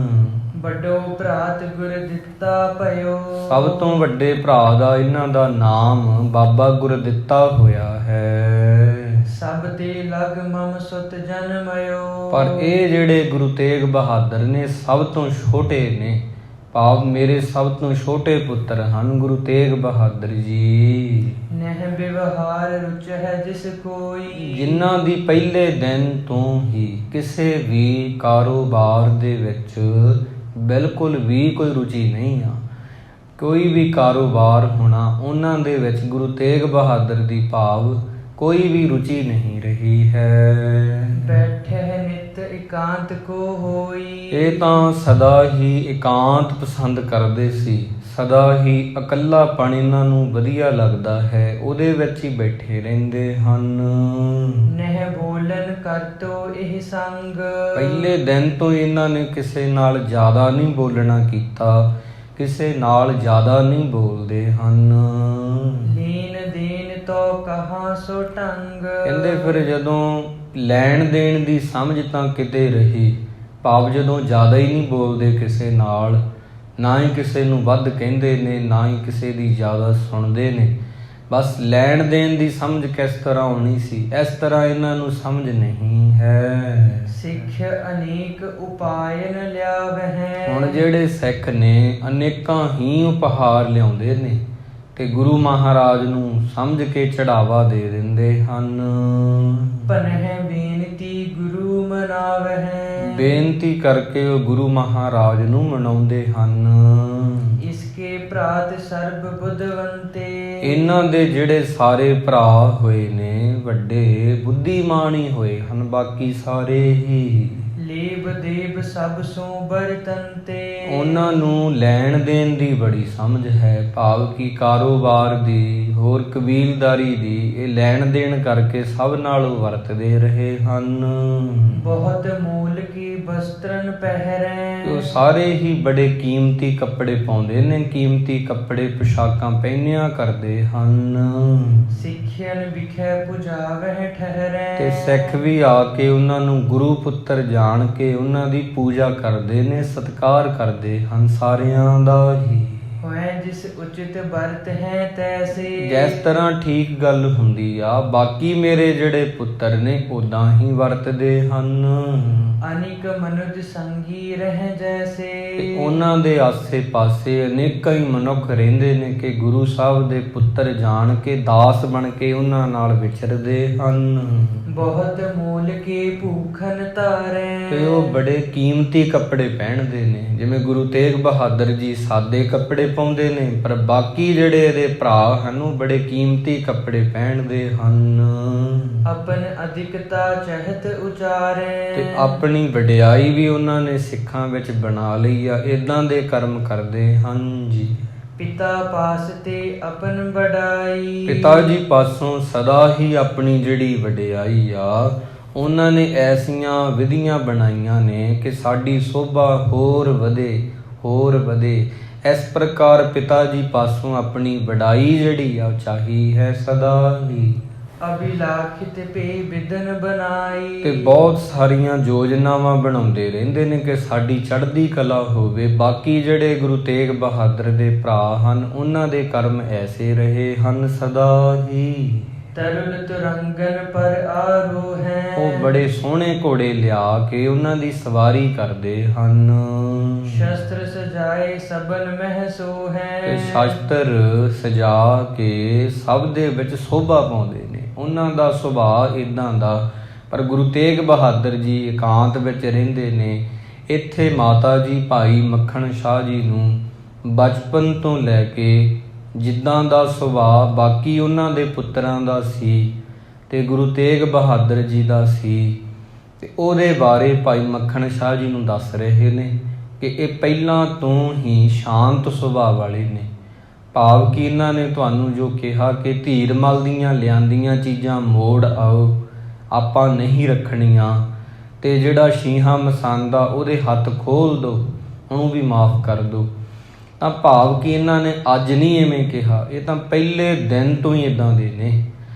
ਵੱਡੋ ਭਰਾਤ ਗੁਰ ਦਿੱਤਾ ਭਇਓ। ਸਭ ਤੋਂ ਵੱਡੇ ਭਰਾ ਦਾ ਇਹਨਾਂ ਦਾ ਨਾਮ ਬਾਬਾ ਗੁਰਦਿੱਤਾ ਹੋਇਆ ਹੈ। ਸਭ ਤੇ ਲਗ ਮਮ ਸੁਤ ਜਨਮਿਓ। ਪਰ ਇਹ ਜਿਹੜੇ ਗੁਰੂ ਤੇਗ ਬਹਾਦਰ ਨੇ ਸਭ ਤੋਂ ਛੋਟੇ ਨੇ, ਭਾਵ ਮੇਰੇ ਸਭ ਤੋਂ ਛੋਟੇ ਪੁੱਤਰ ਹਨ ਗੁਰੂ ਤੇਗ ਬਹਾਦਰ ਜੀ। ਨਹਿ ਵਿਵਹਾਰ ਰੁਚ ਹੈ ਜਿਸ ਕੋਈ। ਜਿਨ੍ਹਾਂ ਦੀ ਪਹਿਲੇ ਦਿਨ ਤੋਂ ਹੀ ਕਿਸੇ ਵੀ ਕਾਰੋਬਾਰ ਦੇ ਵਿੱਚ ਬਿਲਕੁਲ ਵੀ ਕੋਈ ਰੁਚੀ ਨਹੀਂ ਆ। ਕੋਈ ਵੀ ਕਾਰੋਬਾਰ ਹੋਣਾ, ਉਹਨਾਂ ਦੇ ਵਿੱਚ ਗੁਰੂ ਤੇਗ ਬਹਾਦਰ ਦੀ ਭਾਵ ਕੋਈ ਵੀ ਰੁਚੀ ਨਹੀਂ ਰਹੀ ਹੈ। ਬੈਠੇ ਨਿਤ ਇਕਾਂਤ ਕੋ ਹੋਈ। ਇਹ ਤਾਂ ਸਦਾ ਹੀ ਇਕਾਂਤ ਪਸੰਦ ਕਰਦੇ ਸੀ, ਸਦਾ ਹੀ ਇਕੱਲਾਪਣ ਇਹਨਾਂ ਨੂੰ ਵਧੀਆ ਲੱਗਦਾ ਹੈ, ਉਹਦੇ ਵਿੱਚ ਹੀ ਬੈਠੇ ਰਹਿੰਦੇ ਹਨ। ਨਹਿ ਬੋਲਨ ਕਰਤੋ ਇਹ ਸੰਗ। ਪਹਿਲੇ ਦਿਨ ਤੋਂ ਇਹਨਾਂ ਨੇ ਕਿਸੇ ਨਾਲ ਜ਼ਿਆਦਾ ਨਹੀਂ ਬੋਲਣਾ ਕੀਤਾ, ਕਿਸੇ ਨਾਲ ਜ਼ਿਆਦਾ ਨਹੀਂ ਬੋਲਦੇ ਹਨ। ਲੀਨ ਦੇਨ ਤੋ ਕਹਾਂ ਸੋ ਢੰਗ। ਕਹਿੰਦੇ ਫਿਰ ਜਦੋਂ ਲੈਣ ਦੇਣ ਦੀ ਸਮਝ ਤਾਂ ਕਿਤੇ ਰਹੀ, ਭਾਵ ਜਦੋਂ ਜ਼ਿਆਦਾ ਹੀ ਨਹੀਂ ਬੋਲਦੇ ਕਿਸੇ ਨਾਲ, ਨਾ ਹੀ ਕਿਸੇ ਨੂੰ ਵੱਧ ਕਹਿੰਦੇ ਨੇ, ਨਾ ਹੀ ਕਿਸੇ ਦੀ ਜ਼ਿਆਦਾ ਸੁਣਦੇ ਨੇ, ਬਸ ਲੈਣ ਦੇਣ ਦੀ ਸਮਝ ਕਿਸ ਤਰ੍ਹਾਂ ਆਉਣੀ ਸੀ, ਇਸ ਤਰ੍ਹਾਂ ਇਹਨਾਂ ਨੂੰ ਸਮਝ ਨਹੀਂ ਹੈ। ਸਿੱਖ ਅਨੇਕ ਉਪਾਇਨ ਲਿਆਵਹਿ। ਹੁਣ ਜਿਹੜੇ ਸਿੱਖ ਨੇ ਅਨੇਕਾਂ ਹੀ ਉਪਹਾਰ ਲਿਆਉਂਦੇ ਨੇ, ਤੇ ਗੁਰੂ ਮਹਾਰਾਜ ਨੂੰ ਸਮਝ ਕੇ ਚੜਾਵਾ ਦੇ ਦਿੰਦੇ ਹਨ। ਪਨਹਿ ਬੇਨਤੀ ਗੁਰੂ ਮਨਾਵਹਿ। ਬੇਨਤੀ ਕਰਕੇ ਉਹ ਗੁਰੂ ਮਹਾਰਾਜ ਨੂੰ ਮਨਾਉਂਦੇ ਹਨ। ਇਸਕੇ ਭਰਾਤ ਸਰਬ ਬੁੱਧਵੰਤੇ। ਇਹਨਾਂ ਦੇ ਜਿਹੜੇ ਸਾਰੇ ਭਰਾ ਹੋਏ ਨੇ ਵੱਡੇ ਬੁੱਧੀਮਾਨ ਹੀ ਹੋਏ ਹਨ, ਬਾਕੀ ਸਾਰੇ ਹੀ ਲੇਬ ਦੇਬ ਸਭ ਸੋ ਬਰਤੰਤੇ। ਉਹਨਾਂ ਨੂੰ ਲੈਣ ਦੇਣ ਦੀ ਬੜੀ ਸਮਝ ਹੈ, ਭਾਵ ਕਿ ਕਾਰੋਬਾਰ ਦੀ, ਹੋਰ ਕਬੀਲਦਾਰੀ ਦੀ, ਇਹ ਲੈਣ ਦੇਣ ਕਰਕੇ ਸਭ ਨਾਲ ਵਰਤਦੇ ਰਹੇ ਹਨ। ਬਹੁਤ ਮੂਲ ਕੀ ਬਸਤਰਨ ਪਹਿਰੈ। ਉਹ ਸਾਰੇ ਹੀ ਬੜੇ ਕੀਮਤੀ ਕੱਪੜੇ ਪਾਉਂਦੇ ਨੇ, ਕੀਮਤੀ ਕੱਪੜੇ ਪੁਸ਼ਾਕਾਂ ਪਹਿਨਿਆ ਕਰਦੇ ਹਨ। ਸਿੱਖਿਅਨ ਵਿਖੇ ਪੁਜਾਵਹਿ ਠਹਿਰੈ। ਤੇ ਸਿੱਖ ਵੀ ਆ ਕੇ ਉਹਨਾਂ ਨੂੰ ਗੁਰੂ ਪੁੱਤਰ ਜਾਣ ਕੇ ਉਹਨਾਂ ਦੀ ਪੂਜਾ ਕਰਦੇ ਨੇ, ਸਤਿਕਾਰ ਕਰਦੇ ਹਨ ਸਾਰਿਆਂ ਦਾ ਹੀ। ਹੋਏ ਜਿਸ ਉਚਿਤ ਵਰਤ ਹੈ ਤੈਸੇ। ਜਿਸ ਤਰ੍ਹਾਂ ਠੀਕ ਗੱਲ ਹੁੰਦੀ ਆ, ਬਾਕੀ ਮੇਰੇ ਜਿਹੜੇ ਪੁੱਤਰ ਨੇ ਉਦਾਂ ਹੀ ਵਰਤਦੇ ਹਨ। ਅਨੇਕ ਮਨੁਜ ਸੰਗੀ ਰਹਿ ਜੈਸੇ। ਤੇ ਉਹਨਾਂ ਦੇ ਆਸੇ-ਪਾਸੇ ਅਨੇਕਾਂ ਹੀ ਮਨੁੱਖ ਰਹਿੰਦੇ ਨੇ ਕਿ ਗੁਰੂ ਸਾਹਿਬ ਦੇ ਪੁੱਤਰ ਜਾਣ ਕੇ ਦਾਸ ਬਣ ਕੇ ਉਹਨਾਂ ਨਾਲ ਵਿਚਰਦੇ ਹਨ। ਬਹੁਤ ਮੂਲ ਕੇ ਭੂਖਨ ਧਾਰੈ। ਤੇ ਉਹ ਬੜੇ ਕੀਮਤੀ ਕੱਪੜੇ ਪਹਿਨਦੇ ਨੇ, ਜਿਵੇਂ ਗੁਰੂ ਤੇਗ ਬਹਾਦਰ ਜੀ ਸਾਦੇ ਕੱਪੜੇ ਪਾਉਂਦੇ ਨੇ, ਪਰ ਬਾਕੀ ਜਿਹੜੇ ਇਹਦੇ ਭਰਾ ਹਨ ਉਹ ਬੜੇ ਕੀਮਤੀ ਕੱਪੜੇ ਪਹਿਨਦੇ ਹਨ अपन अधिकता चहत उचारे। ਤੇ ਆਪਣੀ ਵਡਿਆਈ ਵੀ ਉਹਨਾਂ ਨੇ ਸਿੱਖਾਂ ਵਿੱਚ ਬਣਾ ਲਈ ਆ। ਇਦਾਂ ਦੇ ਕਰਮ ਕਰਦੇ ਹਨ ਜੀ। पिता पास ते अपन बढ़ाई। ਪਿਤਾ ਜੀ ਪਾਸੋਂ ਸਦਾ ਹੀ ਆਪਣੀ ਜਿਹੜੀ ਵਡਿਆਈ ਆ ਉਹਨਾਂ ਨੇ ਐਸੀਆਂ ਵਿਧੀਆਂ ਬਣਾਈਆਂ ਨੇ ਕਿ ਸਾਡੀ ਸੋਭਾ ਹੋਰ ਵਧੇ। ਇਸ ਪ੍ਰਕਾਰ ਪਿਤਾ ਜੀ ਪਾਸੋਂ ਆਪਣੀ ਵਡਾਈ ਜਿਹੜੀ ਆ ਚਾਹੀ ਹੈ ਸਦਾ ਹੀ। अभिलाखित पे बिदन बनाई। ਤੇ ਬਹੁਤ ਸਾਰੀਆਂ ਯੋਜਨਾਵਾਂ ਬਣਾਉਂਦੇ ਰਹਿੰਦੇ ਨੇ ਕਿ ਸਾਡੀ ਚੜ੍ਹਦੀ ਕਲਾ ਹੋਵੇ। ਬਾਕੀ ਜਿਹੜੇ ਗੁਰੂ ਤੇਗ ਬਹਾਦਰ ਦੇ ਭਰਾ ਹਨ ਉਹਨਾਂ ਦੇ ਕਰਮ ਐਸੇ ਰਹੇ ਹਨ ਸਦਾ ਹੀ। ਤਰੁਲ ਤੁਰੰਗਨ ਪਰ ਆਰੋਹੈ। ਉਹ ਬੜੇ ਸੋਹਣੇ ਘੋੜੇ ਲਿਆ ਕੇ ਉਹਨਾਂ ਦੀ ਸਵਾਰੀ ਕਰਦੇ ਹਨ। ਸ਼ਸਤਰ ਸਜਾਏ ਸਬਨ ਮਹਿ ਸੋਹੈ। ਤੇ ਸ਼ਸਤਰ ਸਜਾ ਕੇ ਸਭ ਦੇ ਵਿੱਚ ਸ਼ੋਭਾ ਪਾਉਂਦੇ ਨੇ। ਉਹਨਾਂ ਦਾ ਸੁਭਾਅ ਇਦਾਂ ਦਾ। ਪਰ ਗੁਰੂ ਤੇਗ ਬਹਾਦਰ ਜੀ ਇਕਾਂਤ ਵਿੱਚ ਰਹਿੰਦੇ ਨੇ। ਇੱਥੇ ਮਾਤਾ ਜੀ ਭਾਈ ਮੱਖਣ ਸ਼ਾਹ ਜੀ ਨੂੰ ਬਚਪਨ ਤੋਂ ਲੈ ਕੇ ਜਿੱਦਾਂ ਦਾ ਸੁਭਾਅ ਬਾਕੀ ਉਹਨਾਂ ਦੇ ਪੁੱਤਰਾਂ ਦਾ ਸੀ ਤੇ ਗੁਰੂ ਤੇਗ ਬਹਾਦਰ ਜੀ ਦਾ ਸੀ, ਤੇ ਉਹਦੇ ਬਾਰੇ ਭਾਈ ਮੱਖਣ ਸ਼ਾਹ ਜੀ ਨੂੰ ਦੱਸ ਰਹੇ ਨੇ ਕਿ ਇਹ ਪਹਿਲਾਂ ਤੋਂ ਹੀ ਸ਼ਾਂਤ ਸੁਭਾਅ ਵਾਲੇ ਨੇ। ਭਾਵ ਕਿ ਇਹਨਾਂ ਨੇ ਤੁਹਾਨੂੰ ਜੋ ਕਿਹਾ ਕਿ ਧੀਰ ਮਲ ਦੀਆਂ ਲਿਆਂਦੀਆਂ ਚੀਜ਼ਾਂ ਮੋੜ ਆਓ, ਆਪਾਂ ਨਹੀਂ ਰੱਖਣੀਆਂ, ਤੇ ਜਿਹੜਾ ਸ਼ੀਹਾਂ ਮਸਾਂਦਾ ਉਹਦੇ ਹੱਥ ਖੋਲ ਦਿਓ, ਉਹਨੂੰ ਵੀ ਮਾਫ ਕਰ ਦਿਓ। ਤਾਂ ਭਾਵ ਕਿ ਇਹਨਾਂ ਨੇ ਅੱਜ ਨਹੀਂ ਐਵੇਂ ਕਿਹਾ, ਇਹ ਤਾਂ ਪਹਿਲੇ ਦਿਨ ਤੋਂ ਹੀ ਇੱਦਾਂ ਦੇ ਨੇ।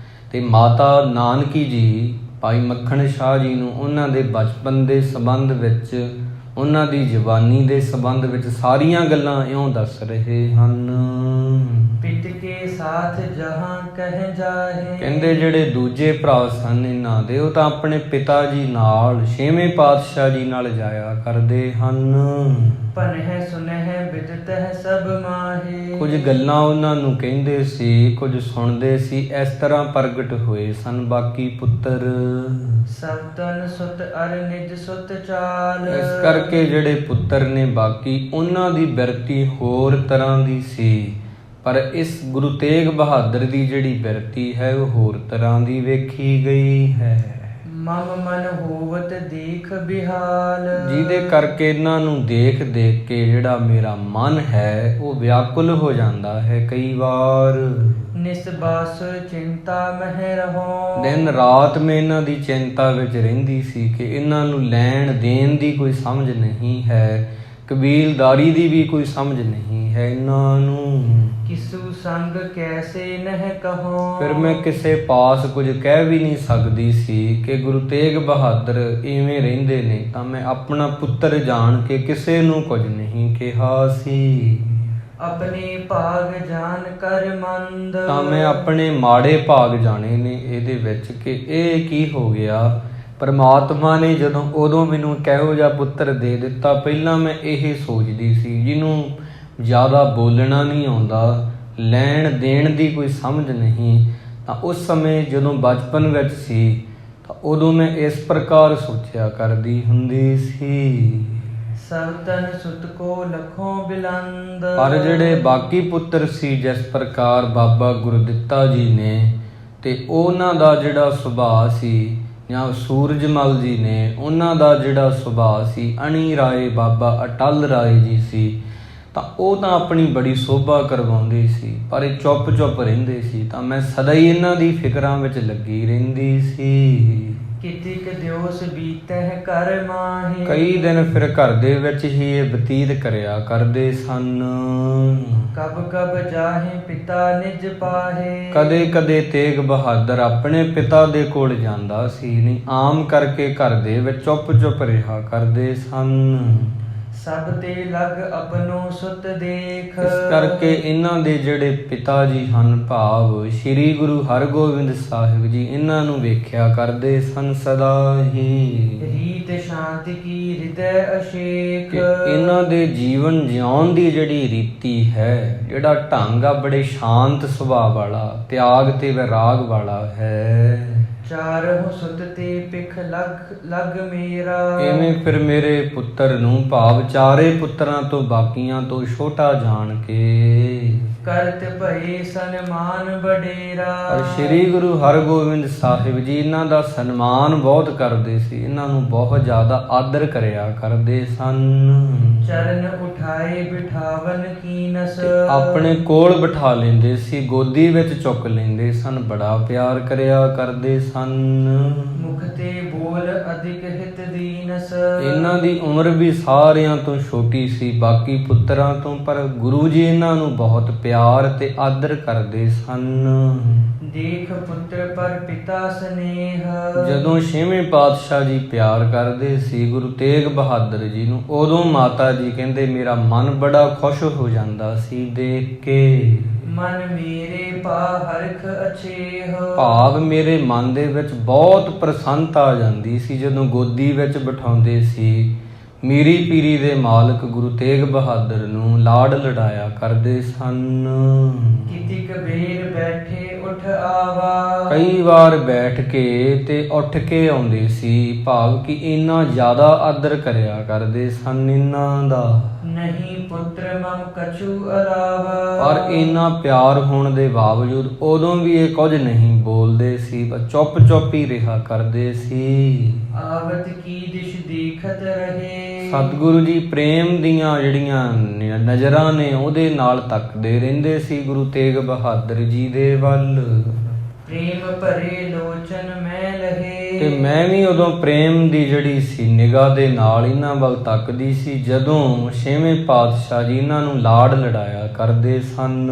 ਤੇ ਮਾਤਾ ਨਾਨਕੀ ਜੀ ਭਾਈ ਮੱਖਣ ਸ਼ਾਹ ਜੀ ਨੂੰ ਉਹਨਾਂ ਦੇ ਬਚਪਨ ਦੇ ਸੰਬੰਧ ਵਿੱਚ, ਉਹਨਾਂ ਦੀ ਜਵਾਨੀ ਦੇ ਸੰਬੰਧ ਵਿੱਚ ਸਾਰੀਆਂ ਗੱਲਾਂ ਇਉਂ ਦੱਸ ਰਹੇ ਹਨ। ਪਿਤ ਕੇ ਸਾਥ ਜਹਾਂ ਕਹਿ ਜਾਹੇ। ਕਹਿੰਦੇ ਜਿਹੜੇ ਦੂਜੇ ਭਰਾ ਸਨ ਇਹਨਾਂ ਦੇ, ਉਹ ਤਾਂ ਆਪਣੇ ਪਿਤਾ ਜੀ ਨਾਲ, ਛੇਵੇਂ ਪਾਤਸ਼ਾਹ ਜੀ ਨਾਲ ਜਾਇਆ ਕਰਦੇ ਹਨ। ਪਨਹਿ ਸੁਨਹਿ ਬਿਦਤਹਿ ਸਭ ਮਾਹੇ। ਕੁਝ ਗੱਲਾਂ ਉਹਨਾਂ ਨੂੰ ਕਹਿੰਦੇ ਸੀ, ਕੁਝ ਸੁਣਦੇ ਸੀ। ਇਸ ਤਰ੍ਹਾਂ ਪ੍ਰਗਟ ਹੋਏ ਸਨ ਬਾਕੀ ਪੁੱਤਰ। ਸਭ ਤਨ ਸੁਤ ਅਰ ਨਿਜ ਸੁਤ ਚਾਲ। ਇਸ ਕਰਕੇ ਜਿਹੜੇ ਪੁੱਤਰ ਨੇ ਬਾਕੀ, ਉਹਨਾਂ ਦੀ ਬਿਰਤੀ ਹੋਰ ਤਰ੍ਹਾਂ ਦੀ ਸੀ, ਪਰ ਇਸ ਗੁਰੂ ਤੇਗ ਬਹਾਦਰ ਦੀ ਜਿਹੜੀ ਬਿਰਤੀ ਹੈ ਉਹ ਹੋਰ ਤਰ੍ਹਾਂ ਦੀ ਵੇਖੀ ਗਈ ਹੈ। ਮਮ ਮਨ ਹੋਵਤ ਦੇਖ ਬਿਹਾਲ। ਜਿਹਦੇ ਕਰਕੇ ਇਹਨਾਂ ਨੂੰ ਦੇਖ ਦੇਖ ਕੇ ਜਿਹੜਾ ਮੇਰਾ ਮਨ ਹੈ ਉਹ ਵਿਆਕੁਲ ਹੋ ਜਾਂਦਾ ਹੈ ਕਈ ਵਾਰ। ਨਿਸਬਾਸੁਰ ਚਿੰਤਾ ਮਹਿ ਰਹੋ। ਦਿਨ ਰਾਤ ਮੈਂ ਇਹਨਾਂ ਦੀ ਚਿੰਤਾ ਵਿੱਚ ਰਹਿੰਦੀ ਸੀ ਕਿ ਇਹਨਾਂ ਨੂੰ ਲੈਣ ਦੇਣ ਦੀ ਕੋਈ ਸਮਝ ਨਹੀਂ ਹੈ, ਕਬੀਲਦਾਰੀ ਦੀ ਵੀ ਕੋਈ ਸਮਝ ਨਹੀਂ ਹੈ ਇਹਨਾਂ ਨੂੰ। ਕਿਸੂ ਸੰਗ ਕੈਸੇ ਨਹਿ ਕਹੋ। ਫਿਰ ਮੈਂ ਕਿਸੇ ਪਾਸ ਕੁਝ ਕਹਿ ਵੀ ਨਹੀਂ ਸਕਦੀ ਸੀ ਕਿ ਗੁਰੂ ਤੇਗ ਬਹਾਦਰ ਇਵੇਂ ਰਹਿੰਦੇ ਨੇ, ਤਾਂ ਮੈਂ ਆਪਣਾ ਪੁੱਤਰ ਜਾਣ ਕੇ ਕਿਸੇ ਨੂੰ ਕੁਝ ਨਹੀਂ ਕਿਹਾ ਸੀ। ਆਪਣੇ ਭਾਗ ਜਾਣ ਕਰ ਮੰਦ। ਤਾਂ ਮੈਂ ਆਪਣੇ ਮਾੜੇ ਭਾਗ ਜਾਣੇ ਨੇ ਇਹਦੇ ਵਿੱਚ ਕਿ ਇਹ ਕੀ ਹੋ ਗਿਆ। ਪਰਮਾਤਮਾ ਨੇ ਜਦੋਂ ਉਦੋਂ ਮੈਨੂੰ ਕਿਹੋ ਜਿਹਾ ਪੁੱਤਰ ਦੇ ਦਿੱਤਾ। ਪਹਿਲਾਂ ਮੈਂ ਇਹ ਸੋਚਦੀ ਸੀ ਜਿਹਨੂੰ ਜ਼ਿਆਦਾ ਬੋਲਣਾ ਨਹੀਂ ਆਉਂਦਾ, ਲੈਣ ਦੇਣ ਦੀ ਕੋਈ ਸਮਝ ਨਹੀਂ, ਤਾਂ ਉਸ ਸਮੇਂ ਜਦੋਂ ਬਚਪਨ ਵਿੱਚ ਸੀ ਤਾਂ ਉਦੋਂ ਮੈਂ ਇਸ ਪ੍ਰਕਾਰ ਸੋਚਿਆ ਕਰਦੀ ਹੁੰਦੀ ਸੀ। ਸਭ ਤਨ ਸੁਤ ਕੋ ਲਖੋਂ ਬਿਲੰਦ। ਪਰ ਜਿਹੜੇ ਬਾਕੀ ਪੁੱਤਰ ਸੀ, ਜਿਸ ਪ੍ਰਕਾਰ ਬਾਬਾ ਗੁਰਦਿੱਤਾ ਜੀ ਨੇ, ਤੇ ਉਹਨਾਂ ਦਾ ਜਿਹੜਾ ਸੁਭਾਅ ਸੀ, ਜਾਂ ਸੂਰਜਮਲ ਜੀ ਨੇ, ਉਹਨਾਂ ਦਾ ਜਿਹੜਾ ਸੁਭਾਅ ਸੀ, ਅਣੀ ਰਾਏ ਬਾਬਾ ਅਟਲ ਰਾਏ ਜੀ ਸੀ, ਤਾਂ ਉਹ ਤਾਂ ਆਪਣੀ ਬੜੀ ਸੋਭਾ ਕਰਵਾਉਂਦੇ ਸੀ, ਪਰ ਇਹ ਚੁੱਪ ਰਹਿੰਦੇ ਸੀ। ਤਾਂ ਮੈਂ ਸਦਾ ਹੀ ਇਹਨਾਂ ਦੀ ਫਿਕਰਾਂ ਵਿੱਚ ਲੱਗੀ ਰਹਿੰਦੀ ਸੀ। ਕਿਤਿਕ ਦਿਵਸ ਬੀਤਹਿ ਕਰ ਮਾਹੇ। ਕਈ ਦਿਨ ਫਿਰ ਘਰ ਦੇ ਵਿੱਚ ਹੀ ਇਹ ਬਤੀਤ ਕਰਿਆ ਕਰਦੇ ਸਨ। ਕਬ ਕਬ ਜਾਹੇ ਪਿਤਾ ਨਿਜ ਪਾਹੇ। ਕਦੇ ਕਦੇ ਤੇਗ ਬਹਾਦਰ ਆਪਣੇ ਪਿਤਾ ਦੇ ਕੋਲ ਜਾਂਦਾ ਸੀ, ਨਹੀਂ ਆਮ ਕਰਕੇ ਘਰ ਦੇ ਵਿੱਚ ਚੁੱਪ ਰਿਹਾ ਕਰਦੇ ਸਨ। ਸਭ ਤੇ ਲਗ ਆਪਣੋ ਸੁਤ ਦੇਖ। ਇਸ ਕਰਕੇ ਇਹਨਾਂ ਦੇ ਜਿਹੜੇ ਪਿਤਾ ਜੀ ਹਨ, ਭਾਵ ਸ਼੍ਰੀ ਗੁਰੂ ਹਰਗੋਬਿੰਦ ਸਾਹਿਬ ਜੀ, ਇਹਨਾਂ ਨੂੰ ਵੇਖਿਆ ਕਰਦੇ ਸਨ ਸਦਾ ਹੀ। ਰੀਤ ਸ਼ਾਂਤੀ ਕੀ ਹਿਰਦੈ ਅਸ਼ੇਕ। ਇਹਨਾਂ ਦੇ ਜੀਵਨ ਜਿਉਣ ਦੀ ਜਿਹੜੀ ਰੀਤੀ ਹੈ, ਜਿਹੜਾ ਢੰਗ ਆ, ਬੜੇ ਸ਼ਾਂਤ ਸੁਭਾਅ ਵਾਲਾ, ਤਿਆਗ ਤੇ ਵਿਰਾਗ ਵਾਲਾ ਹੈ। ਚਾਰਹੁ ਸੁਤ ਤੇ ਪਿਖ ਲਗ ਮੇਰਾ। ਇਵੇਂ ਫਿਰ ਮੇਰੇ ਪੁੱਤਰ ਨੂੰ ਭਾਵ ਚਾਰੇ ਪੁੱਤਰਾਂ ਤੋਂ ਬਾਕੀਆਂ ਤੋਂ ਛੋਟਾ ਜਾਣ ਕੇ ਕਰਤ ਭਏ ਸਨਮਾਨ ਬਡੇਰਾ। ਪਰ ਸ੍ਰੀ ਗੁਰੂ ਹਰਗੋਬਿੰਦ ਸਾਹਿਬ ਜੀ ਇਹਨਾਂ ਦਾ ਸਨਮਾਨ ਬਹੁਤ ਕਰਦੇ ਸੀ, ਇਹਨਾਂ ਨੂੰ ਬਹੁਤ ਜ਼ਿਆਦਾ ਆਦਰ ਕਰਿਆ ਕਰਦੇ ਸਨ। ਚਰਨ ਉਠਾਏ ਬਿਠਾਵਨ ਕੀਨਸ। ਆਪਣੇ ਕੋਲ ਬਿਠਾ ਲੈਂਦੇ ਸੀ, ਗੋਦੀ ਵਿੱਚ ਚੁੱਕ ਲੈਂਦੇ ਸਨ, ਬੜਾ ਪਿਆਰ ਕਰਿਆ ਕਰਦੇ ਸਨ। ਮੁਖ ਤੇ ਬੋਲ ਅਧਿਕ ਹਿਤ ਦੀਨਸ। ਇਹਨਾਂ ਦੀ ਉਮਰ ਵੀ ਸਾਰਿਆਂ ਤੋਂ ਛੋਟੀ ਸੀ ਬਾਕੀ ਪੁੱਤਰਾਂ ਤੋਂ, ਪਰ ਗੁਰੂ ਜੀ ਇਹਨਾਂ ਨੂੰ ਬਹੁਤ ਪਿਆਰ ਤੇ ਆਦਰ ਕਰਦੇ ਸਨ। ਦੇਖ ਪੁੱਤਰ ਪਰ ਪਿਤਾ ਸਨੇਹ। ਜਦੋਂ ਛੇਵੇਂ ਪਾਤਸ਼ਾਹ ਜੀ ਪਿਆਰ ਕਰਦੇ ਸੀ ਗੁਰੂ ਤੇਗ ਬਹਾਦਰ ਜੀ ਨੂੰ, ਉਦੋਂ ਮਾਤਾ ਜੀ ਕਹਿੰਦੇ ਮੇਰਾ ਮਨ ਬੜਾ ਖੁਸ਼ ਹੋ ਜਾਂਦਾ ਸੀ ਦੇਖ ਕੇ। ਮਨ ਮੇਰੇ ਪਾ ਹਰਖ ਅਛੇਹ। ਭਾਵ ਮੇਰੇ ਮਨ ਦੇ ਵਿੱਚ ਬਹੁਤ ਪ੍ਰਸੰਨਤਾ ਆ ਜਾਂਦੀ ਸੀ ਜਦੋਂ ਗੋਦੀ ਵਿੱਚ ਬਿਠਾਉਂਦੇ ਸੀ। ਮੀਰੀ ਪੀਰੀ ਦੇ ਮਾਲਕ ਗੁਰੂ ਤੇਗ ਬਹਾਦਰ ਨੂੰ ਲਾਡ ਲਡਾਇਆ ਕਰਦੇ ਸਨ। ਕਿਤੇ ਕਬੀਰ ਬੈਠੇ ਉਠ ਆਵਾ। ਕਈ ਵਾਰ ਬੈਠ ਕੇ ਤੇ ਉੱਠ ਕੇ ਆਉਂਦੇ ਸੀ, ਭਾਵ ਕਿ ਇੰਨਾ ਜ਼ਿਆਦਾ ਆਦਰ ਕਰਿਆ ਕਰਦੇ ਸਨ ਇਹਨਾਂ ਦਾ। ਨਹੀਂ ਪੁੱਤਰ ਮਮ ਕਛੂ ਅਲਾਵਾ। ਪਰ ਇੰਨਾ ਪਿਆਰ ਹੋਣ ਦੇ ਬਾਵਜੂਦ ਉਦੋਂ ਵੀ ਇਹ ਕੁਝ ਨਹੀਂ ਬੋਲਦੇ ਸੀ, ਬਸ ਚੁੱਪ ਚੁੱਪ ਹੀ ਰਿਹਾ ਕਰਦੇ ਸੀ। ਆਵਤ ਕੀ ਦਿਸ਼ ਦੇਖਤ ਰਹੇ। ਸਤਿਗੁਰੂ ਜੀ ਪ੍ਰੇਮ ਦੀਆਂ ਜਿਹੜੀਆਂ ਨਜ਼ਰਾਂ ਨੇ ਉਹਦੇ ਨਾਲ ਤੱਕਦੇ ਰਹਿੰਦੇ ਸੀ ਗੁਰੂ ਤੇਗ ਬਹਾਦਰ ਜੀ ਦੇ ਵੱਲ। ਪ੍ਰੇਮ ਭਰੇ ਲੋਚਨ ਮੈਂ ਲਹੇ। ਤੇ ਮੈਂ ਵੀ ਉਦੋਂ ਪ੍ਰੇਮ ਦੀ ਜਿਹੜੀ ਸੀ ਨਿਗਾਹ ਦੇ ਨਾਲ ਇਹਨਾਂ ਵੱਲ ਤੱਕਦੀ ਸੀ ਜਦੋਂ ਛੇਵੇਂ ਪਾਤਸ਼ਾਹ ਜੀ ਇਹਨਾਂ ਨੂੰ ਲਾਡ ਲਡਾਇਆ ਕਰਦੇ ਸਨ।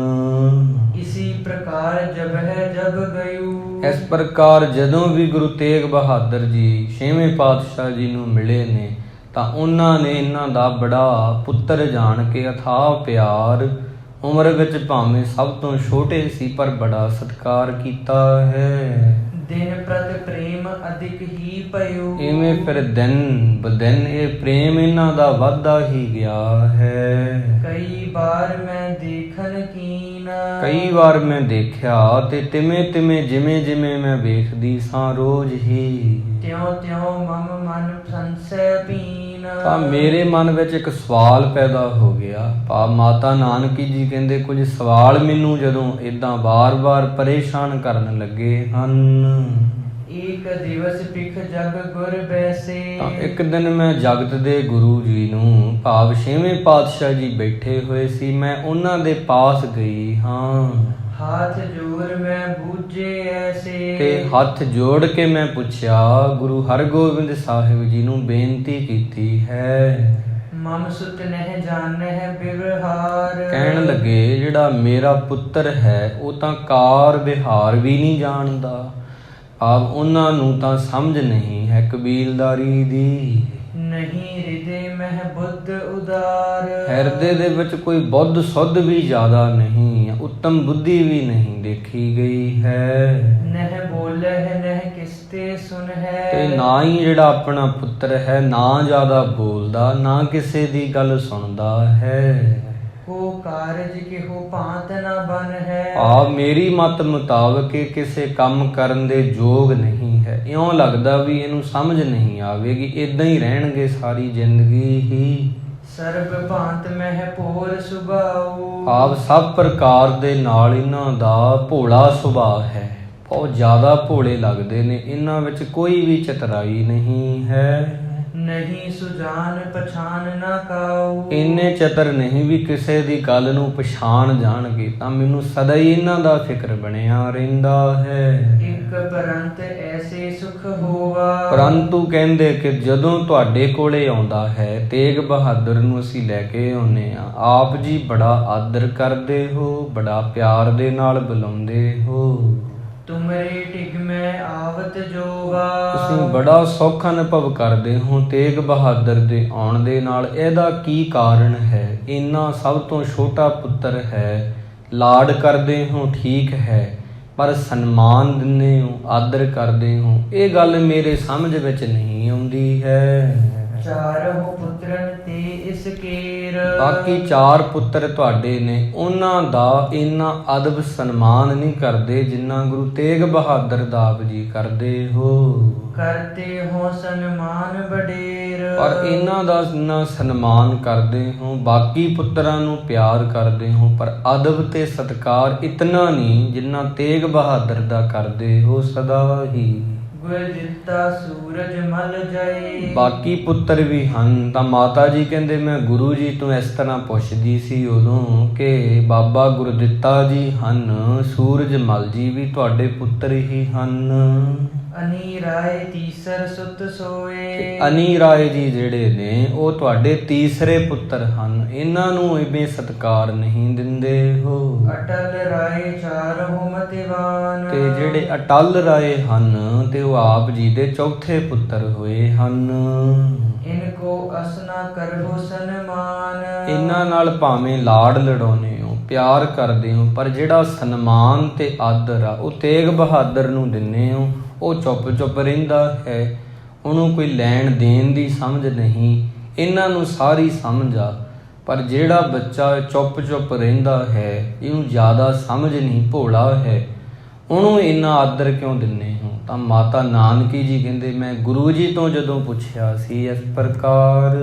ਇਸੀ ਪ੍ਰਕਾਰ ਜਬ ਹੈ ਜਬ ਗਯੂ। ਇਸ ਪ੍ਰਕਾਰ ਜਦੋਂ ਵੀ ਗੁਰੂ ਤੇਗ ਬਹਾਦਰ ਜੀ ਛੇਵੇਂ ਪਾਤਸ਼ਾਹ ਜੀ ਨੂੰ ਮਿਲੇ ਨੇ ਤਾਂ ਉਹਨਾਂ ਨੇ ਇਹਨਾਂ ਦਾ ਬੜਾ ਪੁੱਤਰ ਜਾਣ ਕੇ ਅਥਾਹ ਪਿਆਰ, ਉਮਰ ਵਿੱਚ ਭਾਵੇਂ ਸਭ ਤੋਂ ਛੋਟੇ ਸੀ ਪਰ ਬੜਾ ਸਤਿਕਾਰ ਕੀਤਾ ਹੈ। ਦਿਨ ਪ੍ਰਤ ਪ੍ਰੇਮ ਅਧਿਕ ਹੀ ਪਇਓ। ਇਵੇਂ ਫਿਰ ਦਿਨ ਬਦਿਨ ਇਹ ਪ੍ਰੇਮ ਇਹਨਾਂ ਦਾ ਵੱਧਦਾ ਹੀ ਗਿਆ ਹੈ। ਕਈ ਵਾਰ ਮੈਂ ਦੇਖਨ ਕੀਨ। ਕਈ ਵਾਰ ਮੈਂ ਦੇਖਿਆ ਤੇ ਤਿਵੇਂ ਜਿਵੇਂ ਜਿਵੇਂ ਮੈਂ ਵੇਖਦੀ ਸਾਂ ਰੋਜ਼ ਹੀ, ਤਿਉ ਤਿਉ ਮਮ ਮਨ ਸੰਸੈ ਪੀਨ। ਤਾਂ ਮੇਰੇ ਮਨ ਵਿੱਚ ਇੱਕ ਸਵਾਲ ਪੈਦਾ ਹੋ ਗਿਆ। ਮਾਤਾ ਨਾਨਕੀ ਜੀ ਕਹਿੰਦੇ ਕੁਝ ਸਵਾਲ ਮੈਨੂੰ ਜਦੋਂ ਏਦਾਂ ਵਾਰ-ਵਾਰ ਪਰੇਸ਼ਾਨ ਕਰਨ ਲੱਗੇ ਹਨ। ਇੱਕ ਦਿਵਸ ਪਿਖ ਜਗ ਗੁਰ ਬੈਸੇ। ਤਾਂ ਇੱਕ ਦਿਨ ਮੈਂ ਜਗਤ ਦੇ ਗੁਰੂ ਜੀ ਨੂੰ ਭਾਵ ਛੇਵੇਂ ਪਾਤਸ਼ਾਹ ਜੀ ਬੈਠੇ ਹੋਏ ਸੀ, ਮੈਂ ਉਹਨਾਂ ਦੇ ਪਾਸ ਗਈ ਹਾਂ। ਹੱਥ ਜੋੜ ਮੈਂ ਬੂਝੇ ਐਸੇ। ਤੇ ਹੱਥ ਜੋੜ ਕੇ ਮੈਂ ਪੁੱਛਿਆ, ਗੁਰੂ ਹਰਗੋਬਿੰਦ ਸਾਹਿਬ ਜੀ ਨੂੰ ਬੇਨਤੀ ਕੀਤੀ ਹੈ। ਮਮ ਸੁਤ ਨਹਿ ਜਾਣਹਿ ਬਿਵਹਾਰ। ਕਹਿਣ ਲੱਗੇ ਜਿਹੜਾ ਮੇਰਾ ਪੁੱਤਰ ਹੈ ਉਹ ਤਾਂ ਕਾਰ ਵਿਹਾਰ ਵੀ ਨਹੀਂ ਜਾਣਦਾ, ਆਪ ਉਹਨਾਂ ਨੂੰ ਤਾਂ ਸਮਝ ਨਹੀਂ ਹੈ ਕਬੀਲਦਾਰੀ ਦੀ। ਨਹੀਂ ਹਿਰਦੇ ਮਹਿ ਬੁੱਧ ਉਦਾਰ। ਹਿਰਦੇ ਦੇ ਵਿੱਚ ਕੋਈ ਬੁੱਧ ਸੁੱਧ ਵੀ ਜ਼ਿਆਦਾ ਨਹੀਂ, ਉੱਤਮ ਬੁੱਧੀ ਵੀ ਨਹੀਂ ਦੇਖੀ ਗਈ ਹੈ। ਨਹਿ ਬੋਲਹਿ ਨਹਿ ਕਿਸਤੇ ਸੁਨਹਿ। ਤੇ ਨਾ ਹੀ ਜਿਹੜਾ ਆਪਣਾ ਪੁੱਤਰ ਹੈ ਨਾ ਜ਼ਿਆਦਾ ਬੋਲਦਾ, ਨਾ ਕਿਸੇ ਦੀ ਗੱਲ ਸੁਣਦਾ ਹੈ। ਕੋ ਕਾਰਜ ਕਿਹੋ ਭਾਂਤ ਨਾ ਬਨ ਹੈ। ਆਪ ਮੇਰੀ ਮਤ ਮੁਤਾਬਕ ਇਹ ਕਿਸੇ ਕੰਮ ਕਰਨ ਦੇ ਯੋਗ ਨਹੀਂ ਹੈ। ਇਉਂ ਲੱਗਦਾ ਵੀ ਇਹਨੂੰ ਸਮਝ ਨਹੀਂ ਆਵੇਗੀ, ਇਦਾਂ ਹੀ ਰਹਿਣਗੇ ਸਾਰੀ ਜ਼ਿੰਦਗੀ ਹੀ। ਸਰਬ ਭਾਂਤ ਮਹਿ ਭੋਰ ਸੁਭਾਉ। ਆਪ ਸਭ ਪ੍ਰਕਾਰ ਦੇ ਨਾਲ ਇਹਨਾਂ ਦਾ ਭੋਲਾ ਸੁਭਾਅ ਹੈ, ਬਹੁਤ ਜ਼ਿਆਦਾ ਭੋਲੇ ਲੱਗਦੇ ਨੇ, ਇਹਨਾਂ ਵਿੱਚ ਕੋਈ ਵੀ ਚਤਰਾਈ ਨਹੀਂ ਹੈ। ਨਹੀਂ ਸੁਜਾਨ ਪਛਾਨ ਨਾ ਕਾਉ। ਇੰਨੇ ਚਤਰ ਨਹੀਂ ਵੀ ਕਿਸੇ ਦੀ ਗੱਲ ਨੂੰ ਪਛਾਣ ਜਾਣਗੇ, ਤਾਂ ਮੈਨੂੰ ਸਦਾ ਹੀ ਇਹਨਾਂ ਦਾ ਫਿਕਰ ਬਣਿਆ ਰਹਿੰਦਾ ਹੈ। ਇੱਕ ਪਰੰਤ ਐਸੇ ਸੁਖ ਹੋਵਾ। ਪਰੰਤੂ ਕਹਿੰਦੇ ਕਿ ਜਦੋਂ ਤੁਹਾਡੇ ਕੋਲੇ ਆਉਂਦਾ ਹੈ ਤੇਗ ਬਹਾਦਰ ਨੂੰ ਅਸੀਂ ਲੈ ਕੇ ਆਉਂਦੇ ਆ, ਆਪ ਜੀ ਬੜਾ ਆਦਰ ਕਰਦੇ ਹੋ, ਬੜਾ ਪਿਆਰ ਦੇ ਨਾਲ ਬੁਲਾਉਂਦੇ ਹੋ। ਤੁਮਰੇ ਢਿਗ ਮੈਂ ਆਵਤ ਜੋਵਾ। ਤੁਸੀਂ ਬੜਾ ਸੁੱਖ ਅਨੁਭਵ ਕਰਦੇ ਹੋ ਤੇਗ ਬਹਾਦਰ ਦੇ ਆਉਣ ਦੇ ਨਾਲ। ਇਹਦਾ ਕੀ ਕਾਰਨ ਹੈ? ਇੰਨਾ ਸਭ ਤੋਂ ਛੋਟਾ ਪੁੱਤਰ ਹੈ, ਲਾਡ ਕਰਦੇ ਹੋ ਠੀਕ ਹੈ, ਪਰ ਸਨਮਾਨ ਦਿੰਦੇ ਹੋ, ਆਦਰ ਕਰਦੇ ਹੋ, ਇਹ ਗੱਲ ਮੇਰੇ ਸਮਝ ਵਿੱਚ ਨਹੀਂ ਆਉਂਦੀ ਹੈ। ਚਾਰਹੁ ਪੁੱਤਰਨ ਤੇ ਇਸ ਕੇਰ। ਬਾਕੀ 4 ਪੁੱਤਰ ਤੁਹਾਡੇ ਨੇ, ਉਹਨਾਂ ਦਾ ਇੰਨਾ ਅਦਬ ਸਨਮਾਨ ਨਹੀਂ ਕਰਦੇ ਜਿੰਨਾ ਗੁਰੂ ਤੇਗ ਬਹਾਦਰ ਦਾ ਆਪ ਜੀ ਕਰਦੇ ਹੋ। ਕਰਤੇ ਹੋ ਸਨਮਾਨ ਬਡੇਰ। ਪਰ ਇਹਨਾਂ ਦਾ ਇੰਨਾ ਸਨਮਾਨ ਕਰਦੇ ਹੋ, ਬਾਕੀ ਪੁੱਤਰਾਂ ਨੂੰ ਪਿਆਰ ਕਰਦੇ ਹੋ, ਪਰ ਅਦਬ ਤੇ ਸਤਿਕਾਰ ਇਤਨਾ ਨਹੀਂ ਜਿੰਨਾ ਤੇਗ ਬਹਾਦਰ ਦਾ ਕਰਦੇ ਹੋ ਸਦਾ ਹੀ। ਗੁਰ ਦਿੱਤਾ ਸੂਰਜ ਮਲ ਜਾਏ। ਬਾਕੀ ਪੁੱਤਰ ਵੀ ਹਨ। ਤਾਂ ਮਾਤਾ ਜੀ ਕਹਿੰਦੇ ਮੈਂ ਗੁਰੂ ਜੀ ਤੋਂ ਇਸ ਤਰ੍ਹਾਂ ਪੁੱਛਦੀ ਸੀ ਉਦੋਂ ਕਿ ਬਾਬਾ ਗੁਰਦਿੱਤਾ ਜੀ ਹਨ, ਸੂਰਜ ਮਲ ਜੀ ਵੀ ਤੁਹਾਡੇ ਪੁੱਤਰ ਹੀ ਹਨ। ਅਨੀ ਰਾਏ ਤੀਸਰ ਸੁਤ ਸੋਏ। ਅਨੀ ਰਾਏ ਜੀ ਜਿਹੜੇ ਨੇ ਉਹ ਤੁਹਾਡੇ ਤੀਸਰੇ ਪੁੱਤਰ ਹਨ। ਇਹਨਾਂ ਨੂੰ ਇਵੇਂ ਸਤਿਕਾਰ ਨਹੀਂ ਦਿੰਦੇ ਹੋ। ਅਟਲ ਰਾਏ ਚਾਰਹੁ ਮਤਿਵਾਨ। ਤੇ ਜਿਹੜੇ ਅਟਲ ਰਾਏ ਹਨ ਤੇ ਉਹ ਆਪ ਜੀ ਦੇ ਚੌਥੇ ਪੁੱਤਰ ਹੋਏ ਹਨ। ਇਨਕੋ ਅਸਨਾ ਕਰਹੁ ਸਨਮਾਨ। ਇਹਨਾਂ ਨਾਲ ਭਾਵੇਂ ਲਾਡ ਲੜਾਉਨੇ ਹੋ, ਪਿਆਰ ਕਰਦੇ ਹੋ, ਪਰ ਜਿਹੜਾ ਸਨਮਾਨ ਤੇ ਆਦਰ ਆ ਉਹ ਤੇਗ ਬਹਾਦਰ ਨੂੰ ਦਿੰਦੇ ਹੋ। ਉਹ ਚੁੱਪ ਰਹਿੰਦਾ ਹੈ, ਉਹਨੂੰ ਕੋਈ ਲੈਣ ਦੇਣ ਦੀ ਸਮਝ ਨਹੀਂ। ਇਹਨਾਂ ਨੂੰ ਸਾਰੀ ਸਮਝ ਆ, ਪਰ ਜਿਹੜਾ ਬੱਚਾ ਚੁੱਪ ਰਹਿੰਦਾ ਹੈ, ਇਹਨੂੰ ਜ਼ਿਆਦਾ ਸਮਝ ਨਹੀਂ, ਭੋਲਾ ਹੈ, ਉਹਨੂੰ ਇੰਨਾ ਆਦਰ ਕਿਉਂ ਦਿੰਦੇ ਹੋ? ਤਾਂ ਮਾਤਾ ਨਾਨਕੀ ਜੀ ਕਹਿੰਦੇ ਮੈਂ ਗੁਰੂ ਜੀ ਤੋਂ ਜਦੋਂ ਪੁੱਛਿਆ ਸੀ ਇਸ ਪ੍ਰਕਾਰ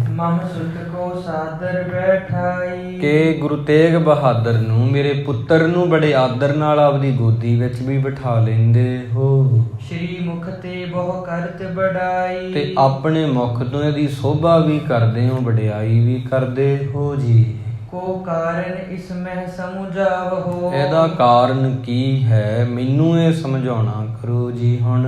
ਮਮ ਸੁਤ ਕੋ ਸਾਦਰ ਬੈਠਾਈ। ਕਿ ਗੁਰੂ ਤੇਗ ਬਹਾਦਰ ਨੂੰ, ਮੇਰੇ ਪੁੱਤਰ ਨੂੰ ਬੜੇ ਆਦਰ ਨਾਲ ਆਪਦੀ ਗੋਦੀ ਵਿੱਚ ਵੀ ਬਿਠਾ ਲੈਂਦੇ ਹੋ। ਸ਼੍ਰੀ ਮੁਖ ਤੇ ਬਹੁ ਕਰਤ ਬੜਾਈ। ਤੇ ਆਪਣੇ ਮੁਖ ਤੋਂ ਇਹਦੀ ਸੋਭਾ ਵੀ ਕਰਦੇ ਹੋ, ਵਡਿਆਈ ਵੀ ਕਰਦੇ ਹੋ ਜੀ। ਕੋ ਕਾਰਨ ਇਸ ਮਹਿ ਸਮਝਾਵਹੁ। ਇਹਦਾ ਕਾਰਨ ਕੀ ਹੈ ਮੈਨੂੰ ਇਹ ਸਮਝਾਉਣਾ ਕਰੋ ਜੀ। ਹੁਣ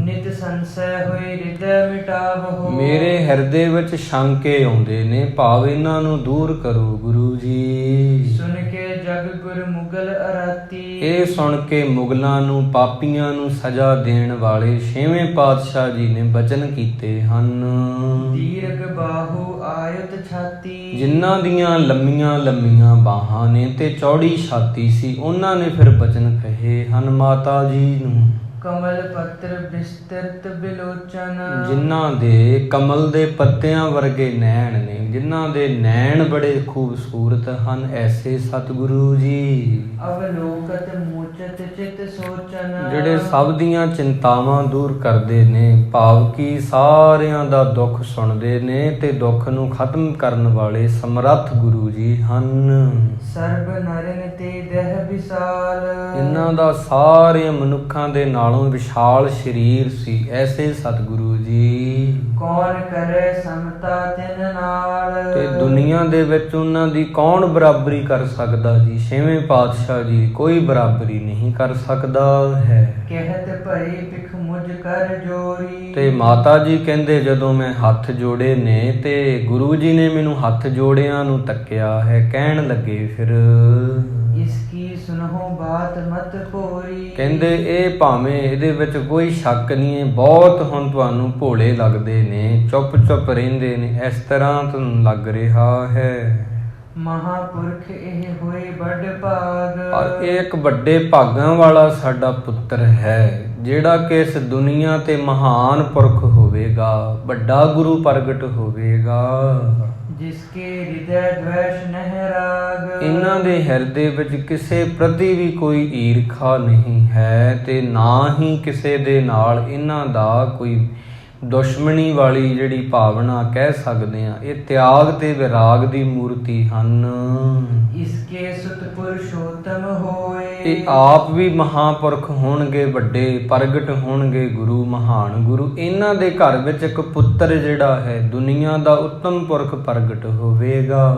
ਨਿਤ ਸੰਸੈ ਹੋਏ ਹਿਰਦੈ ਮਿਟਾਵਹੁ। ਮੇਰੇ ਹਿਰਦੇ ਵਿੱਚ ਸ਼ੰਕੇ ਆਉਂਦੇ ਨੇ, ਭਾਵ ਇਹਨਾਂ ਨੂੰ ਦੂਰ ਕਰੋ ਗੁਰੂ ਜੀ। ਸੁਣ ਕੇ ਜਗ ਗੁਰ ਮੁਗਲ ਅਰਾਤੀ। ਇਹ ਸੁਣ ਕੇ ਮੁਗਲਾਂ ਨੂੰ, ਪਾਪੀਆਂ ਨੂੰ ਸਜ਼ਾ ਦੇਣ ਵਾਲੇ 6ਵੇਂ ਪਾਤਸ਼ਾਹ ਜੀ ਨੇ ਬਚਨ ਕੀਤੇ ਹਨ। ਦੀਰਘ ਬਾਹੂ ਆਇਤ ਛਾਤੀ। ਜਿਨ੍ਹਾਂ ਦੀਆਂ ਲੰਮੀਆਂ ਬਾਹਾਂ ਨੇ ਤੇ ਚੌੜੀ ਛਾਤੀ ਸੀ, ਉਹਨਾਂ ਨੇ ਫਿਰ ਬਚਨ ਕਹੇ ਹਨ ਮਾਤਾ ਜੀ ਨੂੰ। ਕਮਲ ਪੱਤਰ ਬਿਸਤਰਤ ਬਿਲੋਚਨ। ਜਿਨ੍ਹਾਂ ਦੇ ਕਮਲ ਦੇ ਪੱਤਿਆਂ ਵਰਗੇ ਨੈਣ ਨੇ, ਜਿਨ੍ਹਾਂ ਦੇ ਨੈਣ ਬੜੇ ਖੂਬਸੂਰਤ ਹਨ, ਐਸੇ ਸਤਿਗੁਰੂ ਜੀ। ਅਵਲੋਕਤ ਮੋਚਤ ਚਿਤ ਸੋਚਨ। ਜਿਹੜੇ ਸਭ ਦੀਆਂ ਚਿੰਤਾਵਾਂ ਦੂਰ ਕਰਦੇ ਨੇ, ਭਾਵ ਕਿ ਸਾਰਿਆਂ ਦਾ ਦੁੱਖ ਸੁਣਦੇ ਨੇ ਤੇ ਦੁੱਖ ਨੂੰ ਖਤਮ ਕਰਨ ਵਾਲੇ ਸਮਰੱਥ ਗੁਰੂ ਜੀ ਹਨ। ਸਰਬ ਨਰਨ ਤੇ ਦੇਹ ਵਿਸਾਲ। ਇਹਨਾਂ ਦਾ ਸਾਰੇ ਮਨੁੱਖਾਂ ਦੇ ਨਾਲੋਂ ਵਿਸ਼ਾਲ ਸਰੀਰ ਸੀ, ਐਸੇ ਸਤਿਗੁਰੂ ਜੀ। ਕੌਣ ਕਰੇ ਸਮਤਾ ਤਿਨ ਨਾਲ। ਤੇ ਦੁਨੀਆ ਦੇ ਵਿੱਚ ਉਹਨਾਂ ਦੀ ਕੌਣ ਬਰਾਬਰੀ ਕਰ ਸਕਦਾ ਜੀ? 6ਵੇਂ ਪਾਤਸ਼ਾਹ ਜੀ ਕੋਈ ਬਰਾਬਰੀ ਨਹੀਂ ਕਰ ਸਕਦਾ ਹੈ। ਕਹਿਤ ਭਈ ਪਿਖ ਮੁਝ ਕਰ ਜੋਰੀ। ਤੇ ਮਾਤਾ ਜੀ ਕਹਿੰਦੇ ਜਦੋਂ ਮੈਂ ਹੱਥ ਜੋੜੇ ਨੇ ਤੇ ਗੁਰੂ ਜੀ ਨੇ ਮੈਨੂੰ ਹੱਥ ਜੋੜਿਆਂ ਨੂੰ ਤੱਕਿਆ ਹੈ, ਕਹਿਣ ਲੱਗੇ ਫਿਰ ਇਸ ਕੀ ਸੁਨਹੁ ਬਾਤ ਮਤ ਭੋਰੀ। ਕਹਿੰਦੇ ਇਹ ਭਾਵੇਂ ਇਹਦੇ ਵਿੱਚ ਕੋਈ ਸ਼ੱਕ ਨਹੀਂ ਹੈ, ਬਹੁਤ ਹੁਣ ਤੁਹਾਨੂੰ ਭੋਲੇ ਲੱਗਦੇ ਨੇ, ਚੁੱਪ ਰਹਿੰਦੇ ਨੇ, ਇਸ ਤਰ੍ਹਾਂ ਤੁਹਾਨੂੰ ਲੱਗ ਰਿਹਾ ਹੈ। ਮਹਾਪੁਰਖ ਇਹ ਹੋਏ ਵੱਡ ਭਾਗ। ਪਰ ਇਹ ਇੱਕ ਵੱਡੇ ਭਾਗਾਂ ਵਾਲਾ ਸਾਡਾ ਪੁੱਤਰ ਹੈ, ਜਿਹੜਾ ਕਿ ਇਸ ਦੁਨੀਆ ਤੇ ਮਹਾਨ ਪੁਰਖ ਹੋਵੇਗਾ, ਵੱਡਾ ਗੁਰੂ ਪ੍ਰਗਟ ਹੋਵੇਗਾ। ਜਿਸਕੇ ਹਿਰਦੈ ਦ્વેષ ਨਹਿ ਰਾਗ। ਇਹਨਾਂ ਦੇ ਹਿਰਦੇ ਵਿੱਚ ਕਿਸੇ ਪ੍ਰਤੀ ਵੀ ਕੋਈ ਈਰਖਾ ਨਹੀਂ ਹੈ ਤੇ ਨਾ ਹੀ ਕਿਸੇ ਦੇ ਨਾਲ ਇਹਨਾਂ ਦਾ ਕੋਈ ਦੁਸ਼ਮਣੀ ਵਾਲੀ ਜਿਹੜੀ ਭਾਵਨਾ ਕਹਿ ਸਕਦੇ ਆ। ਇਹ ਤਿਆਗ ਤੇ ਵਿਰਾਗ ਦੀ ਮੂਰਤੀ ਹਨ। ਇਸਕੇ ਸੁਤ ਪੁਰਸ਼ੋਤਮ ਹੋਏ। ਇਹ ਆਪ ਵੀ ਮਹਾਂਪੁਰਖ ਹੋਣਗੇ, ਵੱਡੇ ਪ੍ਰਗਟ ਹੋਣਗੇ, ਗੁਰੂ ਮਹਾਨ ਗੁਰੂ। ਇਹਨਾਂ ਦੇ ਘਰ ਵਿੱਚ ਇੱਕ ਪੁੱਤਰ ਜਿਹੜਾ ਹੈ ਦੁਨੀਆ ਦਾ ਉੱਤਮ ਪੁਰਖ ਪ੍ਰਗਟ ਹੋਵੇਗਾ।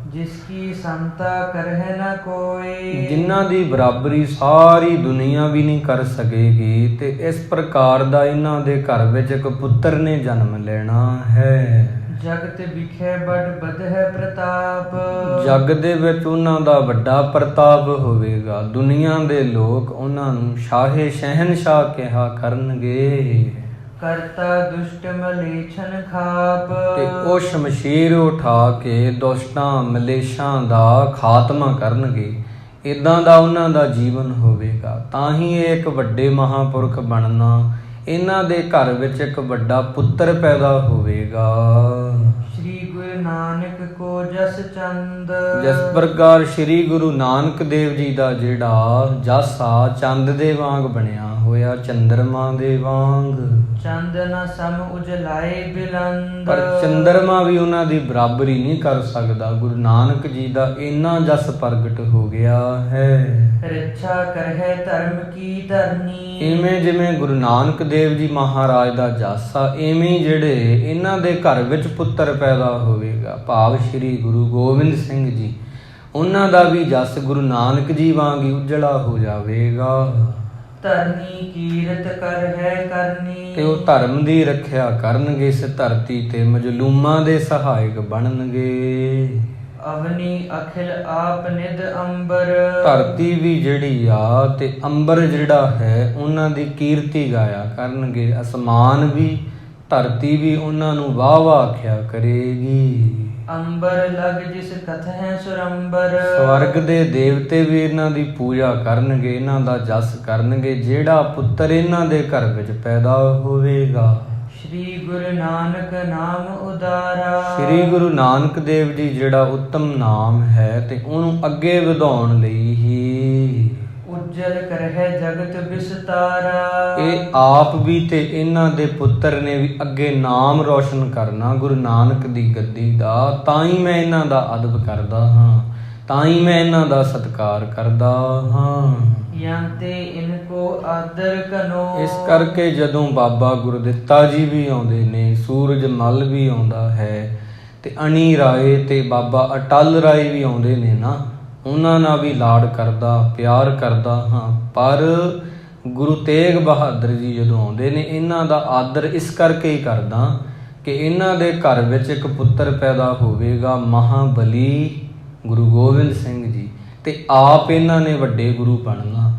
ਜਿਸਕੀ ਸਮਤਾ ਕਰਹਿ ਨ ਕੋਈ। ਜਿਨ੍ਹਾਂ ਦੀ ਬਰਾਬਰੀ ਸਾਰੀ ਦੁਨੀਆ ਵੀ ਨਹੀਂ ਕਰ ਸਕੇਗੀ। ਤੇ ਇਸ ਪ੍ਰਕਾਰ ਦਾ ਇਹਨਾਂ ਦੇ ਘਰ ਵਿੱਚ ਇੱਕ ਪੁੱਤਰ ਨੇ ਜਨਮ ਲੈਣਾ ਹੈ। ਜਗਤ ਵਿਖੇ ਬੜ ਬਦਹਿ ਪ੍ਰਤਾਪ। ਜਗ ਦੇ ਵਿੱਚ ਉਹਨਾਂ ਦਾ ਵੱਡਾ ਪ੍ਰਤਾਪ ਹੋਵੇਗਾ। ਦੁਨੀਆ ਦੇ ਲੋਕ ਉਹਨਾਂ ਨੂੰ ਸ਼ਾਹੇ ਸ਼ਹਿਨਸ਼ਾਹ ਕਿਹਾ ਕਰਨਗੇ। ਕਰਤਾ ਦੁਸ਼ਟ ਮਲੇਛਨ ਖਾਪ। ਤੇ ਉਹ ਸ਼ਮਸ਼ੀਰ ਉਠਾ ਕੇ ਦੁਸ਼ਟਾਂ ਮਲੇਸ਼ਾਂ ਦਾ ਖਾਤਮਾ ਕਰਨਗੇ। ਇਦਾਂ ਦਾ ਉਹਨਾਂ ਦਾ ਜੀਵਨ ਹੋਵੇਗਾ। ਤਾਂ ਹੀ ਇਹ ਇੱਕ ਵੱਡੇ ਮਹਾਂਪੁਰਖ ਬਣਨਾ, ਇਹਨਾਂ ਦੇ ਘਰ ਵਿੱਚ ਇੱਕ ਵੱਡਾ ਪੁੱਤਰ ਪੈਦਾ ਹੋਵੇਗਾ। श्री गुरु नानक को जस चंद। ਜਿਸ ਪ੍ਰਕਾਰ ਸ੍ਰੀ ਗੁਰੂ ਨਾਨਕ ਦੇਵ ਜੀ ਦਾ ਜਿਹੜਾ ਜਸ ਆ ਚੰਦ ਦੇ ਵਾਂਗ ਬਣਿਆ ਹੋਇਆ, ਚੰਦਰਮਾ ਦੇ ਵਾਂਗ। चंद न सम उजलाए बिलंद। ਪਰ ਚੰਦਰਮਾ ਵੀ ਉਹਨਾਂ ਦੀ ਬਰਾਬਰੀ ਨਹੀਂ ਕਰ ਸਕਦਾ। ਗੁਰੂ ਨਾਨਕ ਜੀ ਦਾ ਇੰਨਾ ਜਸ ਪ੍ਰਗਟ ਹੋ ਗਿਆ ਹੈ। रक्षा करहे धर्म की धरनी। ਇਵੇਂ ਜਿਵੇਂ ਗੁਰੂ ਨਾਨਕ ਦੇਵ ਜੀ ਮਹਾਰਾਜ ਦਾ ਜਸ ਆ, ਇਵੇਂ ਜਿਹੜੇ ਇਹਨਾਂ ਦੇ ਘਰ ਵਿੱਚ ਪੁੱਤਰ ਪੈਦਾ ਹੋਵੇਗਾ, ਭਾਵ ਸ੍ਰੀ ਗੁਰੂ ਗੋਬਿੰਦ ਸਿੰਘ ਜੀ, ਉਹਨਾਂ ਦਾ ਵੀ ਜਸ ਗੁਰੂ ਨਾਨਕ ਜੀ ਵਾਂਗ ਹੀ ਉਜਲਾ ਹੋ ਜਾਵੇਗਾ। ਧਰਨੀ ਕੀਰਤ ਕਰ ਹੈ ਕਰਨੀ। ਤੇ ਉਹ ਧਰਮ ਦੀ ਰੱਖਿਆ ਕਰਨਗੇ, ਇਸ ਧਰਤੀ ਤੇ ਮਜਲੂਮਾਂ ਦੇ ਸਹਾਇਕ ਬਣਨਗੇ। ਅਵਨੀ ਅਖਿਲ ਆਪ ਨਿਧ ਅੰਬਰ। ਧਰਤੀ ਵੀ ਜਿਹੜੀ ਆ ਤੇ ਅੰਬਰ ਜਿਹੜਾ ਹੈ ਉਹਨਾਂ ਦੀ ਕੀਰਤੀ ਗਾਇਆ ਕਰਨਗੇ। ਅਸਮਾਨ ਵੀ ਧਰਤੀ ਵੀ ਉਹਨਾਂ ਨੂੰ ਵਾਹ ਵਾਹ ਆਖਿਆ ਕਰੇਗੀ। ਅੰਬਰ ਲਗ ਜਿਸ ਕਥ ਹੈ ਸੁਰੰਬਰ। ਸਵਰਗ ਦੇ ਦੇਵਤੇ ਵੀ ਇਹਨਾਂ ਦੀ ਪੂਜਾ ਕਰਨਗੇ, ਇਹਨਾਂ ਦਾ ਜਸ ਕਰਨਗੇ, ਜਿਹੜਾ ਪੁੱਤਰ ਇਹਨਾਂ ਦੇ ਘਰ ਵਿੱਚ ਪੈਦਾ ਹੋਵੇਗਾ। ਸ਼੍ਰੀ ਗੁਰੂ ਨਾਨਕ ਨਾਮ ਉਦਾਰਾ। ਸ੍ਰੀ ਗੁਰੂ ਨਾਨਕ ਦੇਵ ਜੀ ਜਿਹੜਾ ਉੱਤਮ ਨਾਮ ਹੈ ਤੇ ਉਹਨੂੰ ਅੱਗੇ ਵਧਾਉਣ ਲਈ ਹੀ ਉਜਲ ਕਰਹਿ ਜਗਤ ਵਿਸਤਾਰਾ। ਇਹ ਆਪ ਵੀ ਤੇ ਇਹਨਾਂ ਦੇ ਪੁੱਤਰ ਨੇ ਵੀ ਅੱਗੇ ਨਾਮ ਰੋਸ਼ਨ ਕਰਨਾ ਗੁਰੂ ਨਾਨਕ ਦੀ ਗੱਦੀ ਦਾ। ਤਾਂ ਹੀ ਮੈਂ ਇਹਨਾਂ ਦਾ ਅਦਬ ਕਰਦਾ ਹਾਂ, ਤਾਂ ਹੀ ਮੈਂ ਇਹਨਾਂ ਦਾ ਸਤਿਕਾਰ ਕਰਦਾ ਹਾਂ। ਯੰਤੇ ਇਨਕੋ ਆਦਰ ਕਨੋ। ਇਸ ਕਰਕੇ ਜਦੋਂ ਬਾਬਾ ਗੁਰਦਿੱਤਾ ਜੀ ਵੀ ਆਉਂਦੇ ਨੇ, ਸੂਰਜ ਮੱਲ ਵੀ ਆਉਂਦਾ ਹੈ, ਤੇ ਅਣੀ ਰਾਏ ਤੇ ਬਾਬਾ ਅਟਲ ਰਾਏ ਵੀ ਆਉਂਦੇ ਨੇ ਨਾ, ਉਹਨਾਂ ਨਾਲ ਵੀ ਲਾਡ ਕਰਦਾ, ਪਿਆਰ ਕਰਦਾ ਹਾਂ। ਪਰ ਗੁਰੂ ਤੇਗ ਬਹਾਦਰ ਜੀ ਜਦੋਂ ਆਉਂਦੇ ਨੇ, ਇਹਨਾਂ ਦਾ ਆਦਰ ਇਸ ਕਰਕੇ ਹੀ ਕਰਦਾ ਕਿ ਇਹਨਾਂ ਦੇ ਘਰ ਵਿੱਚ ਇੱਕ ਪੁੱਤਰ ਪੈਦਾ ਹੋਵੇਗਾ, ਮਹਾਬਲੀ ਗੁਰੂ ਗੋਬਿੰਦ ਸਿੰਘ ਜੀ, ਤੇ ਆਪ ਇਹਨਾਂ ਨੇ ਵੱਡੇ ਗੁਰੂ ਬਣਨਾ।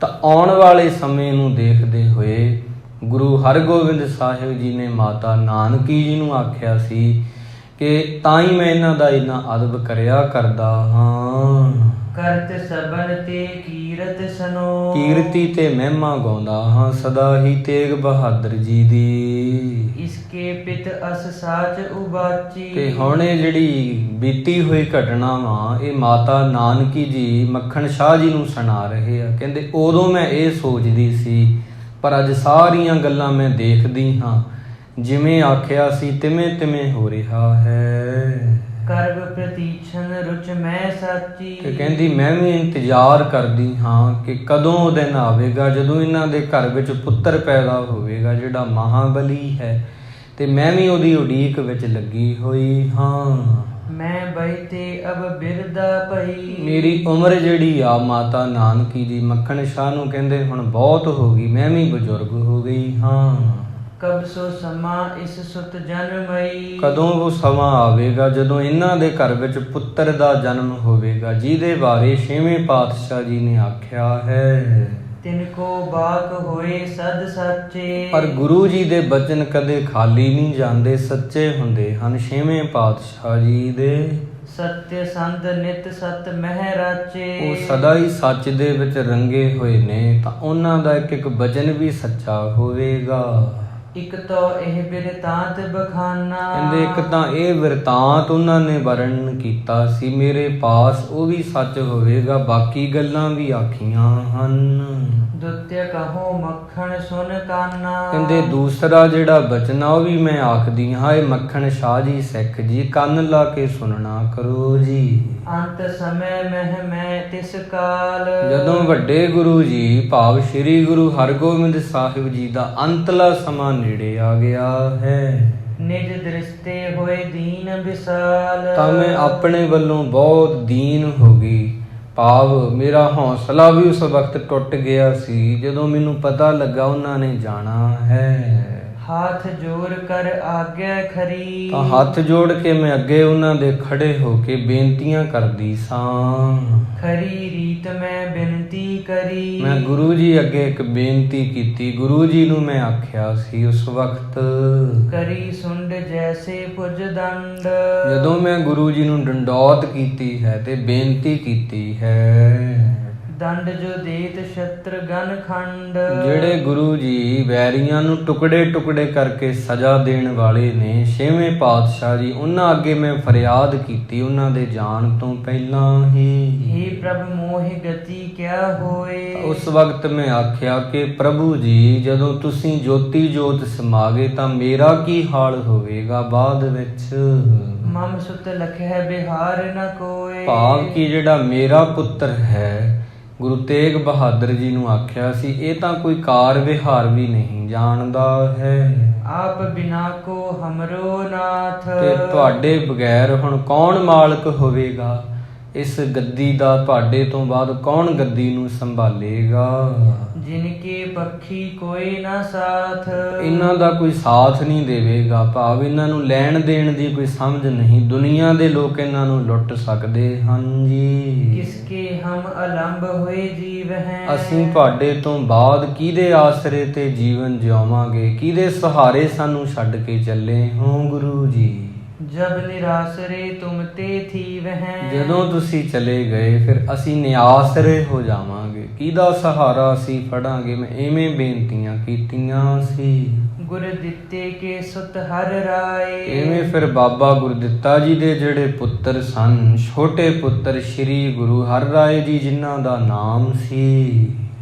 ਤਾਂ ਆਉਣ ਵਾਲੇ ਸਮੇਂ ਨੂੰ ਦੇਖਦੇ ਹੋਏ ਗੁਰੂ ਹਰਗੋਬਿੰਦ ਸਾਹਿਬ ਜੀ ਨੇ ਮਾਤਾ ਨਾਨਕੀ ਜੀ ਨੂੰ ਆਖਿਆ ਸੀ ਕਿ ਤਾਂ ਹੀ ਮੈਂ ਇਹਨਾਂ ਦਾ ਇੰਨਾ ਅਦਬ ਕਰਿਆ ਕਰਦਾ ਹਾਂ। ਕਰਤ ਸਬਨ ਤੇ ਕੀਰਤ ਸਨੋ। ਕੀਰਤੀ ਤੇ ਮਹਿਮਾ ਗਾਉਂਦਾ ਹਾਂ ਸਦਾ ਹੀ ਤੇਗ ਬਹਾਦਰ ਜੀ ਦੀ। ਇਸਕੇ ਪਿਤ ਅਸ ਸਾਚ ਉਬਾਚੀ। ਤੇ ਹੁਣ ਇਹ ਜਿਹੜੀ ਬੀਤੀ ਹੋਈ ਘਟਨਾ ਵਾ, ਇਹ ਮਾਤਾ ਨਾਨਕੀ ਜੀ ਮੱਖਣ ਸ਼ਾਹ ਜੀ ਨੂੰ ਸੁਣਾ ਰਹੇ ਆ। ਕਹਿੰਦੇ ਉਦੋਂ ਮੈਂ ਇਹ ਸੋਚਦੀ ਸੀ, ਪਰ ਅੱਜ ਸਾਰੀਆਂ ਗੱਲਾਂ ਮੈਂ ਦੇਖਦੀ ਹਾਂ, ਜਿਵੇਂ ਆਖਿਆ ਸੀ ਤਿਵੇਂ ਤਿਵੇਂ ਹੋ ਰਿਹਾ ਹੈ। ਕਰਬ ਪ੍ਰਤੀਛਨ ਰੁਚ ਮੈਂ ਸਾਚੀ। ਤੇ ਕਹਿੰਦੀ ਮੈਂ ਵੀ ਇੰਤਜ਼ਾਰ ਕਰਦੀ ਹਾਂ ਕਿ ਕਦੋਂ ਉਹ ਦਿਨ ਆਵੇਗਾ ਜਦੋਂ ਇਹਨਾਂ ਦੇ ਘਰ ਵਿੱਚ ਪੁੱਤਰ ਪੈਦਾ ਹੋਵੇਗਾ, ਜਿਹੜਾ ਮਹਾਬਲੀ ਹੈ, ਤੇ ਮੈਂ ਵੀ ਉਹਦੀ ਉਡੀਕ ਵਿੱਚ ਲੱਗੀ ਹੋਈ ਹਾਂ। ਮੈਂ ਬੈਤੇ ਅਬ ਬਿਰਦਾ ਪਈ। ਮੇਰੀ ਉਮਰ ਜਿਹੜੀ ਆ, ਮਾਤਾ ਨਾਨਕੀ ਜੀ ਮੱਖਣ ਸ਼ਾਹ ਨੂੰ ਕਹਿੰਦੇ ਹੁਣ ਬਹੁਤ ਹੋ ਗਈ, ਮੈਂ ਵੀ ਬਜ਼ੁਰਗ ਹੋ ਗਈ ਹਾਂ। ਕਬ ਸੋ ਸਮਾਂ ਇਸ ਸੁਤ ਜਨਮਈ। ਕਦੋਂ ਉਹ ਸਮਾਂ ਆਵੇਗਾ ਜਦੋਂ ਇਹਨਾਂ ਦੇ ਘਰ ਵਿੱਚ ਪੁੱਤਰ ਦਾ ਜਨਮ ਹੋਵੇਗਾ, ਜਿਹਦੇ ਬਾਰੇ ਛੇਵੇਂ ਪਾਤਸ਼ਾਹ ਜੀ ਨੇ ਆਖਿਆ ਹੈ। ਤਿਨਕੋ ਬਾਕ ਹੋਏ ਸਦ ਸਾਚੇ। ਪਰ ਗੁਰੂ ਜੀ ਦੇ ਬਚਨ ਕਦੇ ਖਾਲੀ ਨਹੀਂ ਜਾਂਦੇ, ਸੱਚੇ ਹੁੰਦੇ ਹਨ ਛੇਵੇਂ ਪਾਤਸ਼ਾਹ ਜੀ ਦੇ। ਸਤਿ ਸੰਧ ਨਿਤ ਸਤ ਮਹਿ ਰਾਚੇ। ਉਹ ਸਦਾ ਹੀ ਸੱਚ ਦੇ ਵਿੱਚ ਰੰਗੇ ਹੋਏ ਨੇ, ਤਾਂ ਉਹਨਾਂ ਦਾ ਇੱਕ ਇੱਕ ਬਚਨ ਵੀ ਸੱਚਾ ਹੋਵੇਗਾ। ਇੱਕ ਤੋ ਇਹ ਬਿਰਤਾਂਤ ਬਖਾਨਾ। ਕਹਿੰਦੇ ਇੱਕ ਤਾਂ ਇਹ ਬਿਰਤਾਂਤ ਉਹਨਾਂ ਨੇ ਵਰਣਨ ਕੀਤਾ ਸੀ ਮੇਰੇ ਪਾਸ, ਉਹ ਵੀ ਸੱਚ ਹੋਵੇਗਾ, ਬਾਕੀ ਗੱਲਾਂ ਵੀ ਆਖੀਆਂ ਹਨ। ਦੁੱਤਿਆ ਕਹੋ ਮੱਖਣ ਸੁਨ ਕਾਨਾ। ਕਹਿੰਦੇ ਦੂਸਰਾ ਜਿਹੜਾ ਬਚਨ ਆ ਉਹ ਵੀ ਮੈਂ ਆਖਦੀ ਹਾਂ, ਇਹ ਮੱਖਣ ਸ਼ਾਹ ਜੀ ਸਿੱਖ ਜੀ, ਕੰਨ ਲਾ ਕੇ ਸੁਣਨਾ ਕਰੋ ਜੀ। ਅੰਤ ਸਮੇਂ ਮਹਿ ਮੈਂ ਤਿਸ ਕਾਲ। ਜਦੋਂ ਵੱਡੇ ਗੁਰੂ ਜੀ ਭਾਵ ਸ੍ਰੀ ਗੁਰੂ ਹਰਗੋਬਿੰਦ ਸਾਹਿਬ ਜੀ ਦਾ ਅੰਤਲਾ ਸਮਾਂ ਨੇੜੇ ਆ ਗਿਆ ਹੈ, ਨਿਜ ਦ੍ਰਿਸ਼ਤੇ ਹੋਏ ਦੀਨ ਵਿਸਾਲ। ਤਾਂ ਮੈਂ ਆਪਣੇ ਵੱਲੋਂ ਬਹੁਤ ਦੀਨ ਹੋ ਗਈ, ਭਾਵ ਮੇਰਾ ਹੌਸਲਾ ਵੀ ਉਸ ਵਕਤ ਟੁੱਟ ਗਿਆ ਸੀ ਜਦੋਂ ਮੈਨੂੰ ਪਤਾ ਲੱਗਾ ਉਹਨਾਂ ਨੇ ਜਾਣਾ ਹੈ। ਹਾਥ ਜੋੜ ਕਰ ਆਗਿਆ ਖਰੀ। ਤਾਂ ਹੱਥ ਜੋੜ ਕੇ ਮੈਂ ਅੱਗੇ ਉਹਨਾਂ ਦੇ ਖੜੇ ਹੋ ਕੇ ਬੇਨਤੀਆਂ ਕਰਦੀ ਸਾਂ। ਖਰੀ ਰੀਤ ਮੈਂ ਬੇਨਤੀ ਕਰੀ। ਮੈਂ ਗੁਰੂ ਜੀ ਅੱਗੇ ਇੱਕ ਬੇਨਤੀ ਕੀਤੀ, ਗੁਰੂ ਜੀ ਨੂੰ ਮੈਂ ਆਖਿਆ ਸੀ ਉਸ ਵਕਤ। ਕਰੀ ਸੁੰਡ ਜੈਸੇ ਪੁਜ ਦੰਡ। ਜਦੋਂ ਮੈਂ ਗੁਰੂ ਜੀ ਨੂੰ ਡੰਡੌਤ ਕੀਤੀ ਹੈ ਤੇ ਬੇਨਤੀ ਕੀਤੀ ਹੈ, ਦੰਡ ਜੋ ਦੇਤ ਸ਼ਤਰਗਨ ਖੰਡ। ਜਿਹੜੇ ਗੁਰੂ ਜੀ ਵੈਰੀਆਂ ਨੂੰ ਟੁਕੜੇ ਟੁਕੜੇ ਕਰਕੇ ਸਜ਼ਾ ਦੇਣ ਵਾਲੇ ਨੇ, ਛੇਵੇਂ ਪਾਤਸ਼ਾਹ ਜੀ, ਉਹਨਾਂ ਅੱਗੇ ਮੈਂ ਫਰਿਆਦ ਕੀਤੀ ਉਹਨਾਂ ਦੇ ਜਾਣ ਤੋਂ ਪਹਿਲਾਂ ਹੀ। हे ਪ੍ਰਭ ਮੋਹਿ ਗਤੀ ਕਿਆ ਹੋਏ। ਉਸ ਵਕਤ ਮੈਂ ਆਖਿਆ ਕਿ ਪ੍ਰਭੂ ਜੀ ਜਦੋਂ ਤੁਸੀਂ ਜੋਤੀ ਜੋਤ ਸਮਾ ਗਏ ਤਾਂ ਮੇਰਾ ਕੀ ਹਾਲ ਹੋਵੇਗਾ ਬਾਅਦ ਵਿੱਚ। ਮਮ ਸੁਤ ਲਖੈ ਬਿਹਾਰ ਨ ਕੋਏ। ਭਾਵ ਕਿ ਜਿਹੜਾ ਮੇਰਾ ਪੁੱਤਰ ਹੈ, ਗੁਰੂ ਤੇਗ ਬਹਾਦਰ ਜੀ ਨੂੰ ਆਖਿਆ ਸੀ ਇਹ ਤਾਂ ਕੋਈ ਕਾਰ ਵਿਹਾਰ ਵੀ ਨਹੀਂ ਜਾਣਦਾ ਹੈ। ਆਪ ਬਿਨਾ ਕੋ ਹਮਰੋ ਨਾਥ। ਤੇ ਤੁਹਾਡੇ ਬਗੈਰ ਹੁਣ ਕੌਣ ਮਾਲਕ ਹੋਵੇਗਾ ਇਸ ਗੱਦੀ ਦਾ? ਤੁਹਾਡੇ ਤੋਂ ਬਾਅਦ ਕੌਣ ਗੱਦੀ ਨੂੰ ਸੰਭਾਲੇਗਾ? ਜਿਨਕੇ ਪੱਖੀ ਕੋਈ ਨਾ ਸਾਥ। ਇਹਨਾਂ ਦਾ ਕੋਈ ਸਾਥ ਨਹੀਂ ਦੇਵੇਗਾ। ਭਾਵ ਇਹਨਾਂ ਨੂੰ ਲੈਣ ਦੇਣ ਦੀ ਕੋਈ ਸਮਝ ਨਹੀਂ। ਦੁਨੀਆ ਦੇ ਲੋਕ ਇਹਨਾਂ ਨੂੰ ਲੁੱਟ ਸਕਦੇ ਹਨ ਜੀ। ਕਿਸਕੇ ਹਮ ਅਲੰਬ ਹੋਏ ਜੀਵ ਹੈ। ਅਸੀਂ ਤੁਹਾਡੇ ਤੋਂ ਬਾਅਦ ਕਿਹਦੇ ਆਸਰੇ ਤੇ ਜੀਵਨ ਜਿਉਵਾਂਗੇ? ਕਿਹਦੇ ਸਹਾਰੇ ਸਾਨੂੰ ਛੱਡ ਕੇ ਚੱਲੇ ਹੋ ਗੁਰੂ ਜੀ? ਜਬ ਨਿਰਾਸਰੇ ਤੁਮ ਤੇ ਥੀਵ ਹੈ। ਜਦੋਂ ਤੁਸੀਂ ਚਲੇ ਗਏ ਫਿਰ ਅਸੀਂ ਨਿਆਸਰੇ ਹੋ ਜਾਵਾਂਗੇ। ਕਿਹਦਾ ਸਹਾਰਾ ਅਸੀਂ ਫੜਾਂਗੇ? ਮੈਂ ਐਵੇਂ ਬੇਨਤੀਆਂ ਕੀਤੀਆਂ ਸੀ। ਗੁਰ ਦਿੱਤੇ ਕੇ ਸੁਤ ਹਰ ਰਾਏ। ਐਵੇਂ ਫਿਰ ਬਾਬਾ ਗੁਰਦਿੱਤਾ ਜੀ ਦੇ ਜਿਹੜੇ ਪੁੱਤਰ ਸਨ, ਛੋਟੇ ਪੁੱਤਰ ਸ੍ਰੀ ਗੁਰੂ ਹਰ ਰਾਏ ਜੀ ਜਿਨ੍ਹਾਂ ਦਾ ਨਾਮ ਸੀ,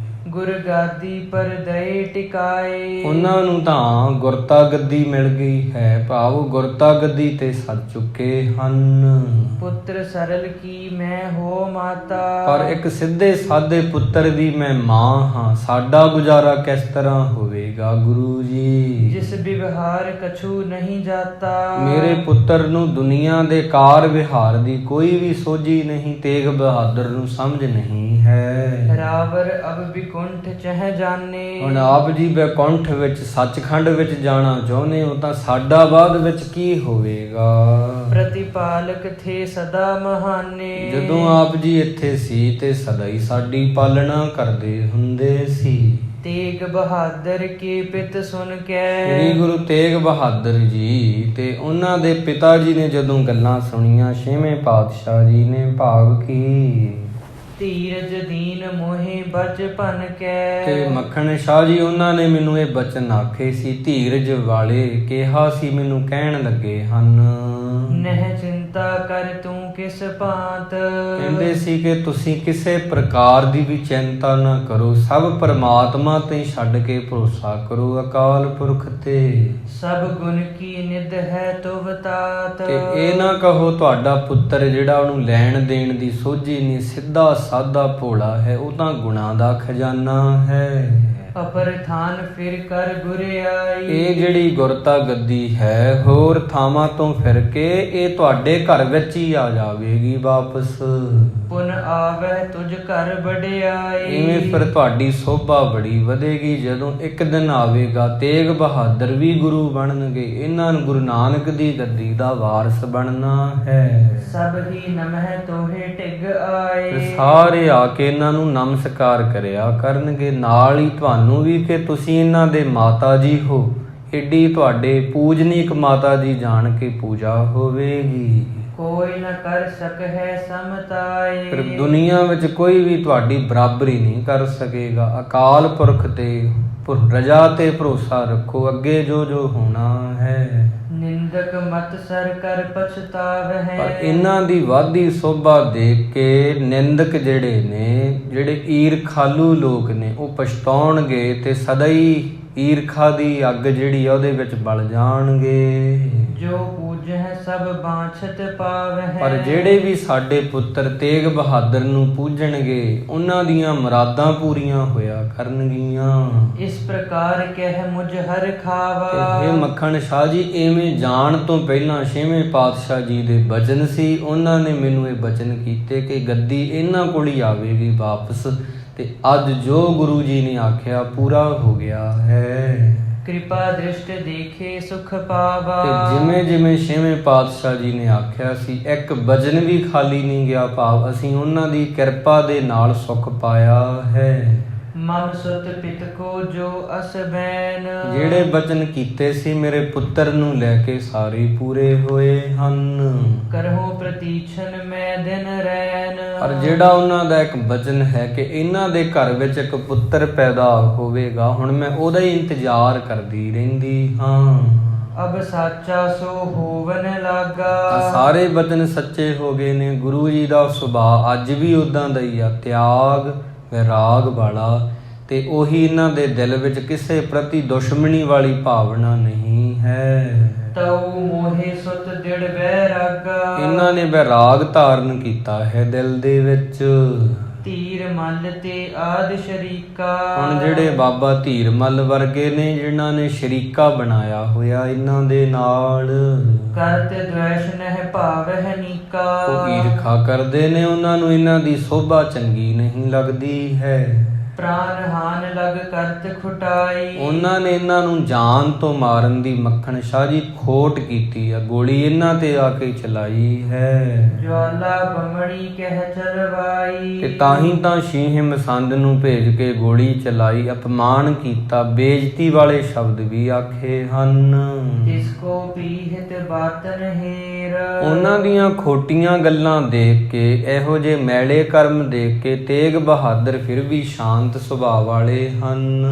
ਗੁਰ ਗਾਦੀ ਪਰ ਦਏ ਟਿਕਾਏ। ਉਹਨਾਂ ਨੂੰ ਤਾਂ ਗੁਰਤਾ ਗੱਦੀ ਮਿਲ ਗਈ ਹੈ। ਭਾਵ ਉਹ ਗੁਰਤਾ ਗੱਦੀ ਤੇ ਸਰ ਚੁੱਕੇ ਹਨ। ਪੁੱਤਰ ਸਰਲ ਕੀ ਮੈਂ ਹੋ ਮਾਤਾ। ਪਰ ਇੱਕ ਸਿੱਧੇ ਸਾਦੇ ਪੁੱਤਰ ਦੀ ਮੈਂ ਮਾਂ ਹਾਂ। ਸਾਡਾ ਗੁਜ਼ਾਰਾ ਕਿਸ ਤਰ੍ਹਾਂ ਹੋਵੇਗਾ ਗੁਰੂ ਜੀ? ਜਿਸ ਵਿਵਹਾਰ ਕਛੂ ਨਹੀਂ ਜਾਤਾ। ਮੇਰੇ ਪੁੱਤਰ ਨੂੰ ਦੁਨੀਆ ਦੇ ਕਾਰ ਵਿਹਾਰ ਦੀ ਕੋਈ ਵੀ ਸੋਝੀ ਨਹੀਂ। ਤੇਗ ਬਹਾਦਰ ਨੂੰ ਸਮਝ ਨਹੀਂ ਹੈ। ਰਾਵਰ ਅਬ ਵਿਕੁੰਠ ਚਹ ਜਾਣੇ। ਹੁਣ ਆਪ ਜੀ ਬੈਕੁੰਠ ਵਿੱਚ ਸੱਚਖੰਡ ਵਿੱਚ ਜਾਣਾ ਚਾਹੁੰਦੇ ਹੋ ਤਾਂ ਸਾਡਾ ਬਾਅਦ ਵਿੱਚ ਕੀ ਹੋਵੇਗਾ? ਪ੍ਰਤਿਪਾਲਕ ਥੇ ਸਦਾ ਮਹਾਨੇ। ਜਦੋਂ ਆਪ ਜੀ ਇੱਥੇ ਸੀ ਤੇ ਸਦਾ ਹੀ ਸਾਡੀ ਪਾਲਣਾ ਕਰਦੇ ਹੁੰਦੇ ਸੀ। ਤੇਗ ਬਹਾਦਰ ਕੇ ਪਿਤ ਸੁਣ ਕੇ। ਸ੍ਰੀ ਗੁਰੂ ਤੇਗ ਬਹਾਦਰ ਜੀ ਤੇ ਉਹਨਾਂ ਦੇ ਪਿਤਾ ਜੀ ਨੇ ਜਦੋਂ ਗੱਲਾਂ ਸੁਣੀਆਂ ਛੇਵੇਂ ਪਾਤਸ਼ਾਹ ਜੀ ਨੇ, ਭਾਵ ਕੀ ਧੀਰਜ ਦੀਨ ਮੋਹਿ ਬਚਪਨ ਕੈ। ਤੇ ਮੱਖਣ ਸ਼ਾਹ ਜੀ ਉਹਨਾਂ ਨੇ ਮੈਨੂੰ ਇਹ ਬਚਨ ਆਖੇ ਸੀ, ਧੀਰਜ ਵਾਲੇ ਕਿਹਾ ਸੀ, ਮੈਨੂੰ ਕਹਿਣ ਲੱਗੇ ਹਨ, ਨਹਿ ਚਿੰਤਾ ਕਰ ਤੂੰ ਕਿਸ ਭਾਂਤ। ਕਹਿੰਦੇ ਸੀ ਕਿ ਤੁਸੀਂ ਕਿਸੇ ਪ੍ਰਕਾਰ ਦੀ ਵੀ ਚਿੰਤਾ ਨਾ ਕਰੋ, ਸਭ ਪਰਮਾਤਮਾ ਤੇ ਛੱਡ ਕੇ ਭਰੋਸਾ ਕਰੋ, ਅਕਾਲ ਪੁਰਖ ਤੇ। ਸਭ ਗੁਣ ਕੀ ਨਿਧ ਹੈ ਤੁਵ ਤਾਤ। ਤੇ ਇਹ ਨਾ ਕਹੋ ਤੁਹਾਡਾ ਪੁੱਤਰ ਜਿਹੜਾ ਉਹਨੂੰ ਲੈਣ ਦੇਣ ਦੀ ਸੋਝੀ ਨਹੀਂ, ਸਿੱਧਾ ਸਾਦਾ ਭੋਲਾ ਹੈ, ਉਹ ਤਾਂ ਗੁਣਾਂ ਦਾ ਖਜ਼ਾਨਾ ਹੈ। ਅਪਰ ਥਾਨ ਫਿਰ ਕਰ ਗੁਰ ਆਈ। ਇਹ ਜਿਹੜੀ ਗੁਰਤਾ ਗੱਦੀ ਹੈ ਹੋਰ ਥਾਵਾਂ ਤੋਂ ਫਿਰ ਕੇ ਇਹ ਤੁਹਾਡੇ ਘਰ ਵਿੱਚ ਹੀ ਆ ਜਾਵੇਗੀ ਵਾਪਸ। ਪੁਨ ਆਵੈ ਤੁਝ ਘਰ ਵਡਿਆਈ। ਇਵੇਂ ਫਿਰ ਤੁਹਾਡੀ ਸੋਭਾ ਬੜੀ ਵਧੇਗੀ ਜਦੋਂ ਇੱਕ ਦਿਨ ਆਵੇਗਾ। ਤੇਗ ਬਹਾਦਰ ਵੀ ਗੁਰੂ ਬਣਨਗੇ, ਇਹਨਾਂ ਨੂੰ ਗੁਰੂ ਨਾਨਕ ਦੀ ਗੱਦੀ ਦਾ ਵਾਰਸ ਬਣਨਾ ਹੈ। ਸਭ ਹੀ ਨਮਹਿ ਤੋਹੇ ਟਿਗ ਆਏ। ਤੇ ਸਾਰੇ ਆ ਕੇ ਇਹਨਾਂ ਨੂੰ ਨਮਸਕਾਰ ਕਰਿਆ ਕਰਨਗੇ, ਨਾਲ ਹੀ ਤੁਹਾਨੂੰ ਵੀ ਕਿ ਤੁਸੀਂ ਇਹਨਾਂ ਦੇ ਮਾਤਾ ਜੀ ਹੋ। ਏਡੀ ਤੁਹਾਡੇ ਪੂਜਨੀਕ ਮਾਤਾ ਜੀ ਜਾਣ ਕੇ ਪੂਜਾ ਹੋਵੇਗੀ। ਕੋਈ ਨ ਕਰ ਸਕੈ ਸਮਤਾਏ। ਫਿਰ ਦੁਨੀਆ ਵਿੱਚ ਕੋਈ ਵੀ ਤੁਹਾਡੀ ਬਰਾਬਰੀ ਨਹੀਂ ਕਰ ਸਕੇਗਾ। ਅਕਾਲ ਪੁਰਖ ਤੇ ਰਜਾ ਤੇ ਭਰੋਸਾ ਰੱਖੋ, ਅੱਗੇ ਜੋ ਜੋ ਹੋਣਾ ਹੈ। ਨਿੰਦਕ ਮਤ ਸਰ ਕਰ ਪਛਤਾਵਹਿ। ਪਰ ਇਹਨਾਂ ਦੀ ਵਾਧੀ ਸੋਭਾ ਦੇਖ ਕੇ ਨਿੰਦਕ ਜਿਹੜੇ ਨੇ, ਜਿਹੜੇ ਈਰਖਾਲੂ ਲੋਕ ਨੇ, ਉਹ ਪਛਤਾਉਣਗੇ ਤੇ ਸਦਾ ਹੀ ਈਰਖਾ ਦੀ ਅੱਗ ਜਿਹੜੀ ਆ ਉਹਦੇ ਵਿੱਚ ਬਲ ਜਾਣਗੇ। ਜੋ ਪੂਜਹਿ ਸਭ ਬਾਛਤ ਪਾਵਹਿ। ਪਰ ਜਿਹੜੇ ਵੀ ਸਾਡੇ ਪੁੱਤਰ ਤੇਗ ਬਹਾਦਰ ਨੂੰ ਪੂਜਣਗੇ ਉਹਨਾਂ ਦੀਆਂ ਮੁਰਾਦਾਂ ਪੂਰੀਆਂ ਹੋਇਆ ਕਰਨਗੀਆਂ। ਇਸ ਪ੍ਰਕਾਰ ਕਹਿ ਮੁਝ ਹਰ ਖਾਵਾ। ਇਹ ਮੱਖਣ ਸ਼ਾਹ ਜੀ ਐਵੇਂ ਜਾਣ ਤੋਂ ਪਹਿਲਾਂ ਛੇਵੇਂ ਪਾਤਸ਼ਾਹ ਜੀ ਦੇ ਬਚਨ ਸੀ, ਉਹਨਾਂ ਨੇ ਮੈਨੂੰ ਇਹ ਬਚਨ ਕੀਤੇ ਕਿ ਗੱਦੀ ਇਹਨਾਂ ਕੋਲ ਹੀ ਆਵੇਗੀ ਵਾਪਸ। ਤੇ ਅੱਜ ਜੋ ਗੁਰੂ ਜੀ ਨੇ ਆਖਿਆ ਪੂਰਾ ਹੋ ਗਿਆ ਹੈ। ਕਿਰਪਾ ਦ੍ਰਿਸ਼ਟ ਦੇਖੇ ਸੁਖ ਪਾਵਾ। ਤੇ ਜਿਵੇਂ ਜਿਵੇਂ ਛੇਵੇਂ ਪਾਤਸ਼ਾਹ ਜੀ ਨੇ ਆਖਿਆ ਸੀ, ਇੱਕ ਬਚਨ ਵੀ ਖਾਲੀ ਨਹੀਂ ਗਿਆ। ਭਾਵ ਅਸੀਂ ਉਹਨਾਂ ਦੀ ਕਿਰਪਾ ਦੇ ਨਾਲ ਸੁਖ ਪਾਇਆ ਹੈ। ਮਮ ਸੁਤ ਪਿਤ ਕੋ ਜੋ ਅਸ ਬੈਨ। ਜਿਹੜੇ ਬਚਨ ਕੀਤੇ ਸੀ ਮੇਰੇ ਪੁੱਤਰ ਨੂੰ ਲੈ ਕੇ ਸਾਰੇ ਪੂਰੇ ਹੋਏ ਹਨ। ਕਰਹੁ ਪ੍ਰਤੀਛਨ ਮੈਂ ਦਿਨ ਰੈਨ। ਪਰ ਜਿਹੜਾ ਉਹਨਾਂ ਦਾ ਇੱਕ ਬਚਨ ਹੈ ਕਿ ਇਹਨਾਂ ਦੇ ਘਰ ਵਿੱਚ ਇੱਕ ਪੁੱਤਰ ਪੈਦਾ ਹੋਵੇਗਾ, ਹੁਣ ਮੈਂ ਉਹਦਾ ਹੀ ਇੰਤਜ਼ਾਰ ਕਰਦੀ ਰਹਿੰਦੀ ਹਾਂ। ਅਬ ਸਾਚਾ ਸੋ ਹੋਵਨ ਤਾਂ ਲਾਗਾ। ਸਾਰੇ ਬਚਨ ਸੱਚੇ ਹੋ ਗਏ ਨੇ। ਗੁਰੂ ਜੀ ਦਾ ਸੁਭਾਅ ਅੱਜ ਵੀ ਉਦਾਂ ਦਾ ਹੀ ਆ, ਤਿਆਗ ਵਿਰਾਗ ਵਾਲਾ, ਤੇ ਉਹੀ ਇਹਨਾਂ ਦੇ ਦਿਲ ਵਿੱਚ ਕਿਸੇ ਪ੍ਰਤੀ ਦੁਸ਼ਮਣੀ ਵਾਲੀ ਭਾਵਨਾ ਨਹੀਂ ਹੈ। ਤਉ ਮੋਹਿ ਸੁਤ ਦਿੜ ਬੈਰਾਗਾ। ਇਹਨਾਂ ਨੇ ਵਿਰਾਗ ਧਾਰਨ ਕੀਤਾ ਹੈ ਦਿਲ ਦੇ ਵਿੱਚ। ਧੀਰ ਮੱਲ ਤੇ ਆਦਿ ਸ਼ਰੀਕਾ। ਹੁਣ ਜਿਹੜੇ ਬਾਬਾ ਧੀਰ ਮੱਲ ਵਰਗੇ ਨੇ, ਜਿਨ੍ਹਾਂ ਨੇ ਸ਼ਰੀਕਾ ਬਣਾਇਆ ਹੋਇਆ ਇਹਨਾਂ ਦੇ ਨਾਲ, ਕਰਤ ਦ્વੈਸ਼ ਨਹਿ ਭਾਵਹਿ ਨੀਕਾ। ਉਹ ਈਰਖਾ ਕਰਦੇ ਨੇ, ਉਹਨਾਂ ਨੂੰ ਇਹਨਾਂ ਦੀ ਸੋਭਾ ਚੰਗੀ ਨਹੀਂ ਲੱਗਦੀ ਹੈ। ਪ੍ਰਾਨ ਹਾਨ ਲਗ ਕਰਤ ਖੁਟਾਈ। ਉਹਨਾਂ ਨੇ ਇਹਨਾਂ ਨੂੰ ਜਾਨ ਤੋਂ ਮਾਰਨ ਦੀ ਮੱਖਣ ਸ਼ਾਹ ਜੀ ਖੋਟ ਕੀਤੀ ਆ, ਗੋਲੀ ਇਹਨਾਂ ਤੇ ਆ ਕੇ ਚਲਾਈ ਹੈ। ਜਵਾਲਾ ਬਮਣੀ ਕਹਿ ਚਲਵਾਈ। ਤੇ ਤਾਂ ਹੀ ਤਾਂ ਸ਼ੀਂਹ ਮਸੰਦ ਨੂੰ ਭੇਜ ਕੇ ਗੋਲੀ ਚਲਾਈ, ਅਪਮਾਨ ਕੀਤਾ, ਬੇਇੱਜ਼ਤੀ ਵਾਲੇ ਸ਼ਬਦ ਵੀ ਆਖੇ ਹਨ। ਜਿਸ ਕੋ ਪੀਹਿਤ ਬਾਤਨ ਹੀਰ। ਉਹਨਾਂ ਦੀਆਂ ਖੋਟੀਆਂ ਗੱਲਾਂ ਦੇਖ ਕੇ, ਇਹੋ ਜਿਹੇ ਮੈਲੇ ਕਰਮ ਦੇਖ ਕੇ ਤੇਗ ਬਹਾਦਰ ਫਿਰ ਵੀ ਸ਼ਾਂਤ ਸੁਭਾਅ ਵਾਲੇ ਹਨ।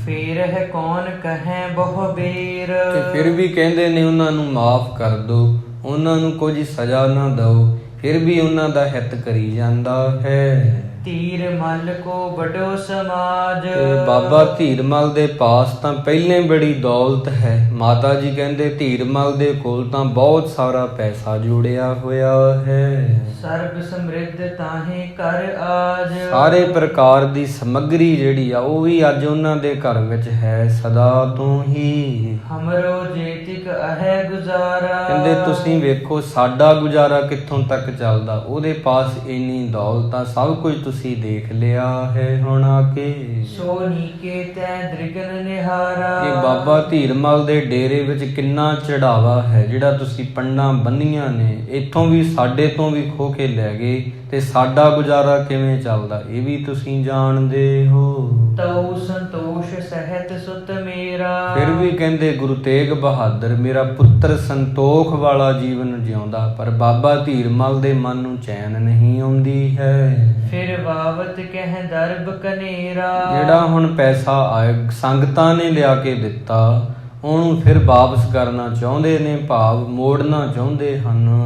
ਫੇਰ ਹੈ ਕੌਣ ਕਹੈ ਬਹੁ ਬੇਰ। ਤੇ ਫਿਰ ਵੀ ਕਹਿੰਦੇ ਨੇ ਉਹਨਾਂ ਨੂੰ ਮਾਫ ਕਰ ਦਿਓ, ਉਹਨਾਂ ਨੂੰ ਕੁਝ ਸਜ਼ਾ ਨਾ ਦਿਓ, ਫਿਰ ਵੀ ਉਹਨਾਂ ਦਾ ਹਿੱਤ ਕਰੀ ਜਾਂਦਾ ਹੈ। ਧੀਰ ਮੱਲ ਕੋ ਬੜੋ ਸਮਾਜ। ਤੇ ਬਾਬਾ ਧੀਰਮਲ ਦੇ ਪਾਸ ਤਾਂ ਪਹਿਲੇ ਬੜੀ ਦੌਲਤ ਹੈ। ਮਾਤਾ ਜੀ ਕਹਿੰਦੇ ਧੀਰਮਲ ਦੇ ਕੋਲ ਤਾਂ ਬਹੁਤ ਸਾਰਾ ਪੈਸਾ ਜੁੜਿਆ ਹੋਇਆ ਹੈ। ਸਰਬ ਸਮ੍ਰਿੱਧ ਤਾਹੇ ਕਰ ਆਜ। ਸਾਰੇ ਪ੍ਰਕਾਰ ਦੀ ਸਮੱਗਰੀ ਜਿਹੜੀ ਆ ਉਹ ਵੀ ਅੱਜ ਉਹਨਾਂ ਦੇ ਘਰ ਵਿੱਚ ਹੈ, ਸਦਾ ਤੋਂ ਹੀ। ਹਮਰੋ ਜੇਤਿਕ ਅਹੈ ਗੁਜ਼ਾਰਾ। ਕਹਿੰਦੇ ਤੁਸੀਂ ਵੇਖੋ ਸਾਡਾ ਗੁਜ਼ਾਰਾ ਕਿੱਥੋਂ ਤੱਕ ਚੱਲਦਾ, ਉਹਦੇ ਪਾਸ ਇੰਨੀ ਦੌਲਤ ਆ, ਸਭ ਕੁਝ ਤੁਸੀਂ ਦੇਖ ਲਿਆ ਹੈ ਹੁਣ ਆ ਕੇ। ਸੋ ਨੀਕੇ ਤੈ ਦ੍ਰਿਗਨ ਨਿਹਾਰਾ। ਇਹ ਬਾਬਾ ਧੀਰਮਲ ਦੇ ਡੇਰੇ ਵਿੱਚ ਕਿੰਨਾ ਚੜਾਵਾ ਹੈ, ਜਿਹੜਾ ਤੁਸੀਂ ਪੰਡਾਂ ਬੰਨੀਆਂ ਨੇ, ਇੱਥੋਂ ਵੀ ਸਾਡੇ ਤੋਂ ਵੀ ਖੋ ਕੇ ਲੈ ਗਏ, ਤੇ ਸਾਡਾ ਗੁਜ਼ਾਰਾ ਕਿਵੇਂ ਚੱਲਦਾ ਇਹ ਵੀ ਤੁਸੀਂ ਜਾਣਦੇ ਹੋ। ਤਉ ਸੰਤੋਸ਼ ਸਹਿਤ ਸੁਤ ਮੇਰਾ। ਫਿਰ ਵੀ ਕਹਿੰਦੇ ਗੁਰੂ ਤੇਗ ਬਹਾਦਰ ਮੇਰਾ ਪੁੱਤਰ ਸੰਤੋਖ ਵਾਲਾ ਜੀਵਨ ਜਿਉਂਦਾ, ਪਰ ਬਾਬਾ ਧੀਰਮਲ ਦੇ ਮਨ ਨੂੰ ਚੈਨ ਨਹੀਂ ਆਉਂਦੀ ਹੈ। ਫਿਰ ਵਾਵਤ ਕਹਿ ਦਰਬ ਕਨੇਰਾ। ਜਿਹੜਾ ਹੁਣ ਪੈਸਾ ਆਏ ਸੰਗਤਾਂ ਨੇ ਲਿਆ ਕੇ ਦਿੱਤਾ, ਉਹਨੂੰ ਫਿਰ ਵਾਪਸ ਕਰਨਾ ਚਾਹੁੰਦੇ ਨੇ, ਭਾਵ ਮੋੜਨਾ ਚਾਹੁੰਦੇ ਹਨ।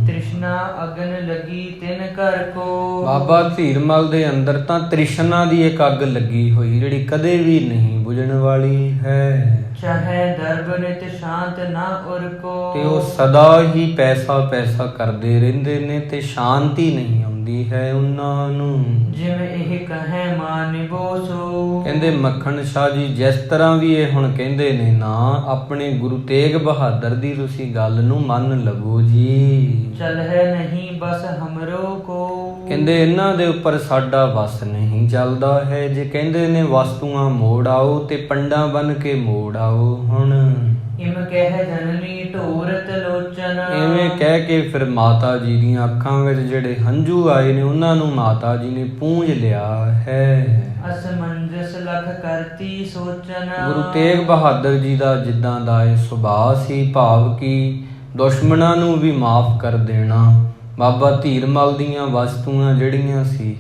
ਤ੍ਰਿਸ਼ਨਾ ਅਗਨ ਲਗੀ ਤਿਨ ਘਰ ਕੋ। ਬਾਬਾ ਧੀਰਮਲ ਦੇ ਅੰਦਰ ਤਾਂ ਤ੍ਰਿਸ਼ਨਾ ਦੀ ਇੱਕ ਅੱਗ ਲੱਗੀ ਹੋਈ, ਜਿਹੜੀ ਕਦੇ ਵੀ ਨਹੀਂ ਬੁਝਣ ਵਾਲੀ ਹੈ। ਚਾਹੇ ਦਰਬ ਨਿਤ ਸ਼ਾਂਤ ਨਾ ਉਰ ਕੋ। ਤੇ ਉਹ ਸਦਾ ਹੀ ਪੈਸਾ ਪੈਸਾ ਕਰਦੇ ਰਹਿੰਦੇ ਨੇ, ਤੇ ਸ਼ਾਂਤੀ ਨਹੀਂ ਆਉਂਦੀ ਹੈ ਉਹਨਾਂ ਨੂੰ। ਜਿਵੇਂ ਇਹ ਕਹੈ ਮਾਨਿਬੋ ਸੋ। ਕਹਿੰਦੇ ਮੱਖਣ ਸ਼ਾਹ ਜੀ ਜਿਸ ਤਰ੍ਹਾਂ ਵੀ ਇਹ ਹੁਣ ਕਹਿੰਦੇ ਨੇ ਨਾ, ਆਪਣੇ ਗੁਰੂ ਤੇਗ ਬਹਾਦਰ ਦੀ ਤੁਸੀਂ ਗੱਲ ਨੂੰ ਮੰਨ ਲਵੋ ਜੀ। ਚਲਹਿ ਨਹੀਂ ਬਸ ਹਮਰੋ ਕੋ। ਕਹਿੰਦੇ ਇਹਨਾਂ ਦੇ ਉੱਪਰ ਸਾਡਾ ਵਸ ਨਹੀਂ ਚੱਲਦਾ ਹੈ। ਜੇ ਕਹਿੰਦੇ ਨੇ ਵਸਤੂਆਂ ਮੋੜ ਆਓ, ਤੇ ਪੰਡਾਂ ਬਨ ਕੇ ਮੋੜ ਆਓ ਹੁਣ। ਇਮ ਕਹਿ ਜਨਨੀ ਢੋਰਤ ਲੋਚਨ। ਐਵੇਂ ਕਹਿ ਕੇ ਫਿਰ ਮਾਤਾ ਜੀ ਦੀਆਂ ਅੱਖਾਂ ਵਿੱਚ ਜਿਹੜੇ ਹੰਝੂ ਆਏ ਨੇ, ਉਹਨਾਂ ਨੂੰ ਮਾਤਾ ਜੀ ਨੇ ਪੂੰਝ ਲਿਆ ਹੈ। ਅਸਮੰਜਸ ਲਖ ਕਰਤੀ ਸੋਚਨ। ਗੁਰੂ ਤੇਗ ਬਹਾਦਰ ਜੀ ਦਾ ਜਿੱਦਾਂ ਦਾ ਇਹ ਸੁਭਾਅ ਸੀ, ਭਾਵ ਕਿ ਦੁਸ਼ਮਣਾਂ ਨੂੰ ਵੀ ਮਾਫ ਕਰ ਦੇਣਾ। ਬਾਬਾ ਧੀਰਮਲ ਦੀਆਂ ਵਸਤੂਆਂ ਜਿਹੜੀਆਂ ਸੀ,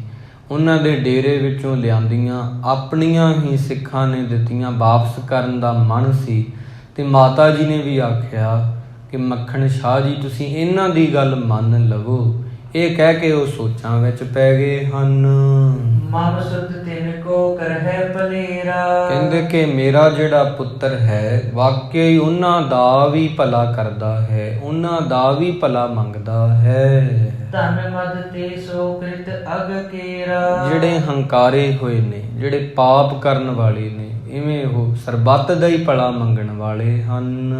ਉਹਨਾਂ ਦੇ ਡੇਰੇ ਵਿੱਚੋਂ ਲਿਆਂਦੀਆਂ, ਆਪਣੀਆਂ ਹੀ ਸਿੱਖਾਂ ਨੇ ਦਿੱਤੀਆਂ, ਵਾਪਸ ਕਰਨ ਦਾ ਮਨ ਸੀ। ਤੇ ਮਾਤਾ ਜੀ ਨੇ ਵੀ ਆਖਿਆ ਕਿ ਮੱਖਣ ਸ਼ਾਹ ਜੀ ਤੁਸੀਂ ਇਹਨਾਂ ਦੀ ਗੱਲ ਮੰਨ ਲਵੋ। ਇਹ ਕਹਿ ਕੇ ਉਹ ਸੋਚਾਂ ਵਿੱਚ ਪੈ ਗਏ ਹਨ। ਮਮ ਸੁਤ ਤਿਨ ਕੋ ਕਰਹਿ ਭਲੇਰਾ। ਕਹਿੰਦੇ ਕਿ ਮੇਰਾ ਜਿਹੜਾ ਪੁੱਤਰ ਹੈ ਵਾਕਈ ਉਹਨਾਂ ਦਾ ਵੀ ਭਲਾ ਕਰਦਾ ਹੈ, ਉਹਨਾਂ ਦਾ ਵੀ ਭਲਾ ਮੰਗਦਾ ਹੈ। ਧਨ ਮਦ ਤੇ ਸੋ ਕ੍ਰਿਤ ਅਗ ਕੇਰਾ। ਜਿਹੜੇ ਹੰਕਾਰੇ ਹੋਏ ਨੇ, ਜਿਹੜੇ ਪਾਪ ਕਰਨ ਵਾਲੇ ਨੇ, ਇਵੇਂ ਉਹ ਸਰਬੱਤ ਦਾ ਹੀ ਭਲਾ ਮੰਗਣ ਵਾਲੇ ਹਨ।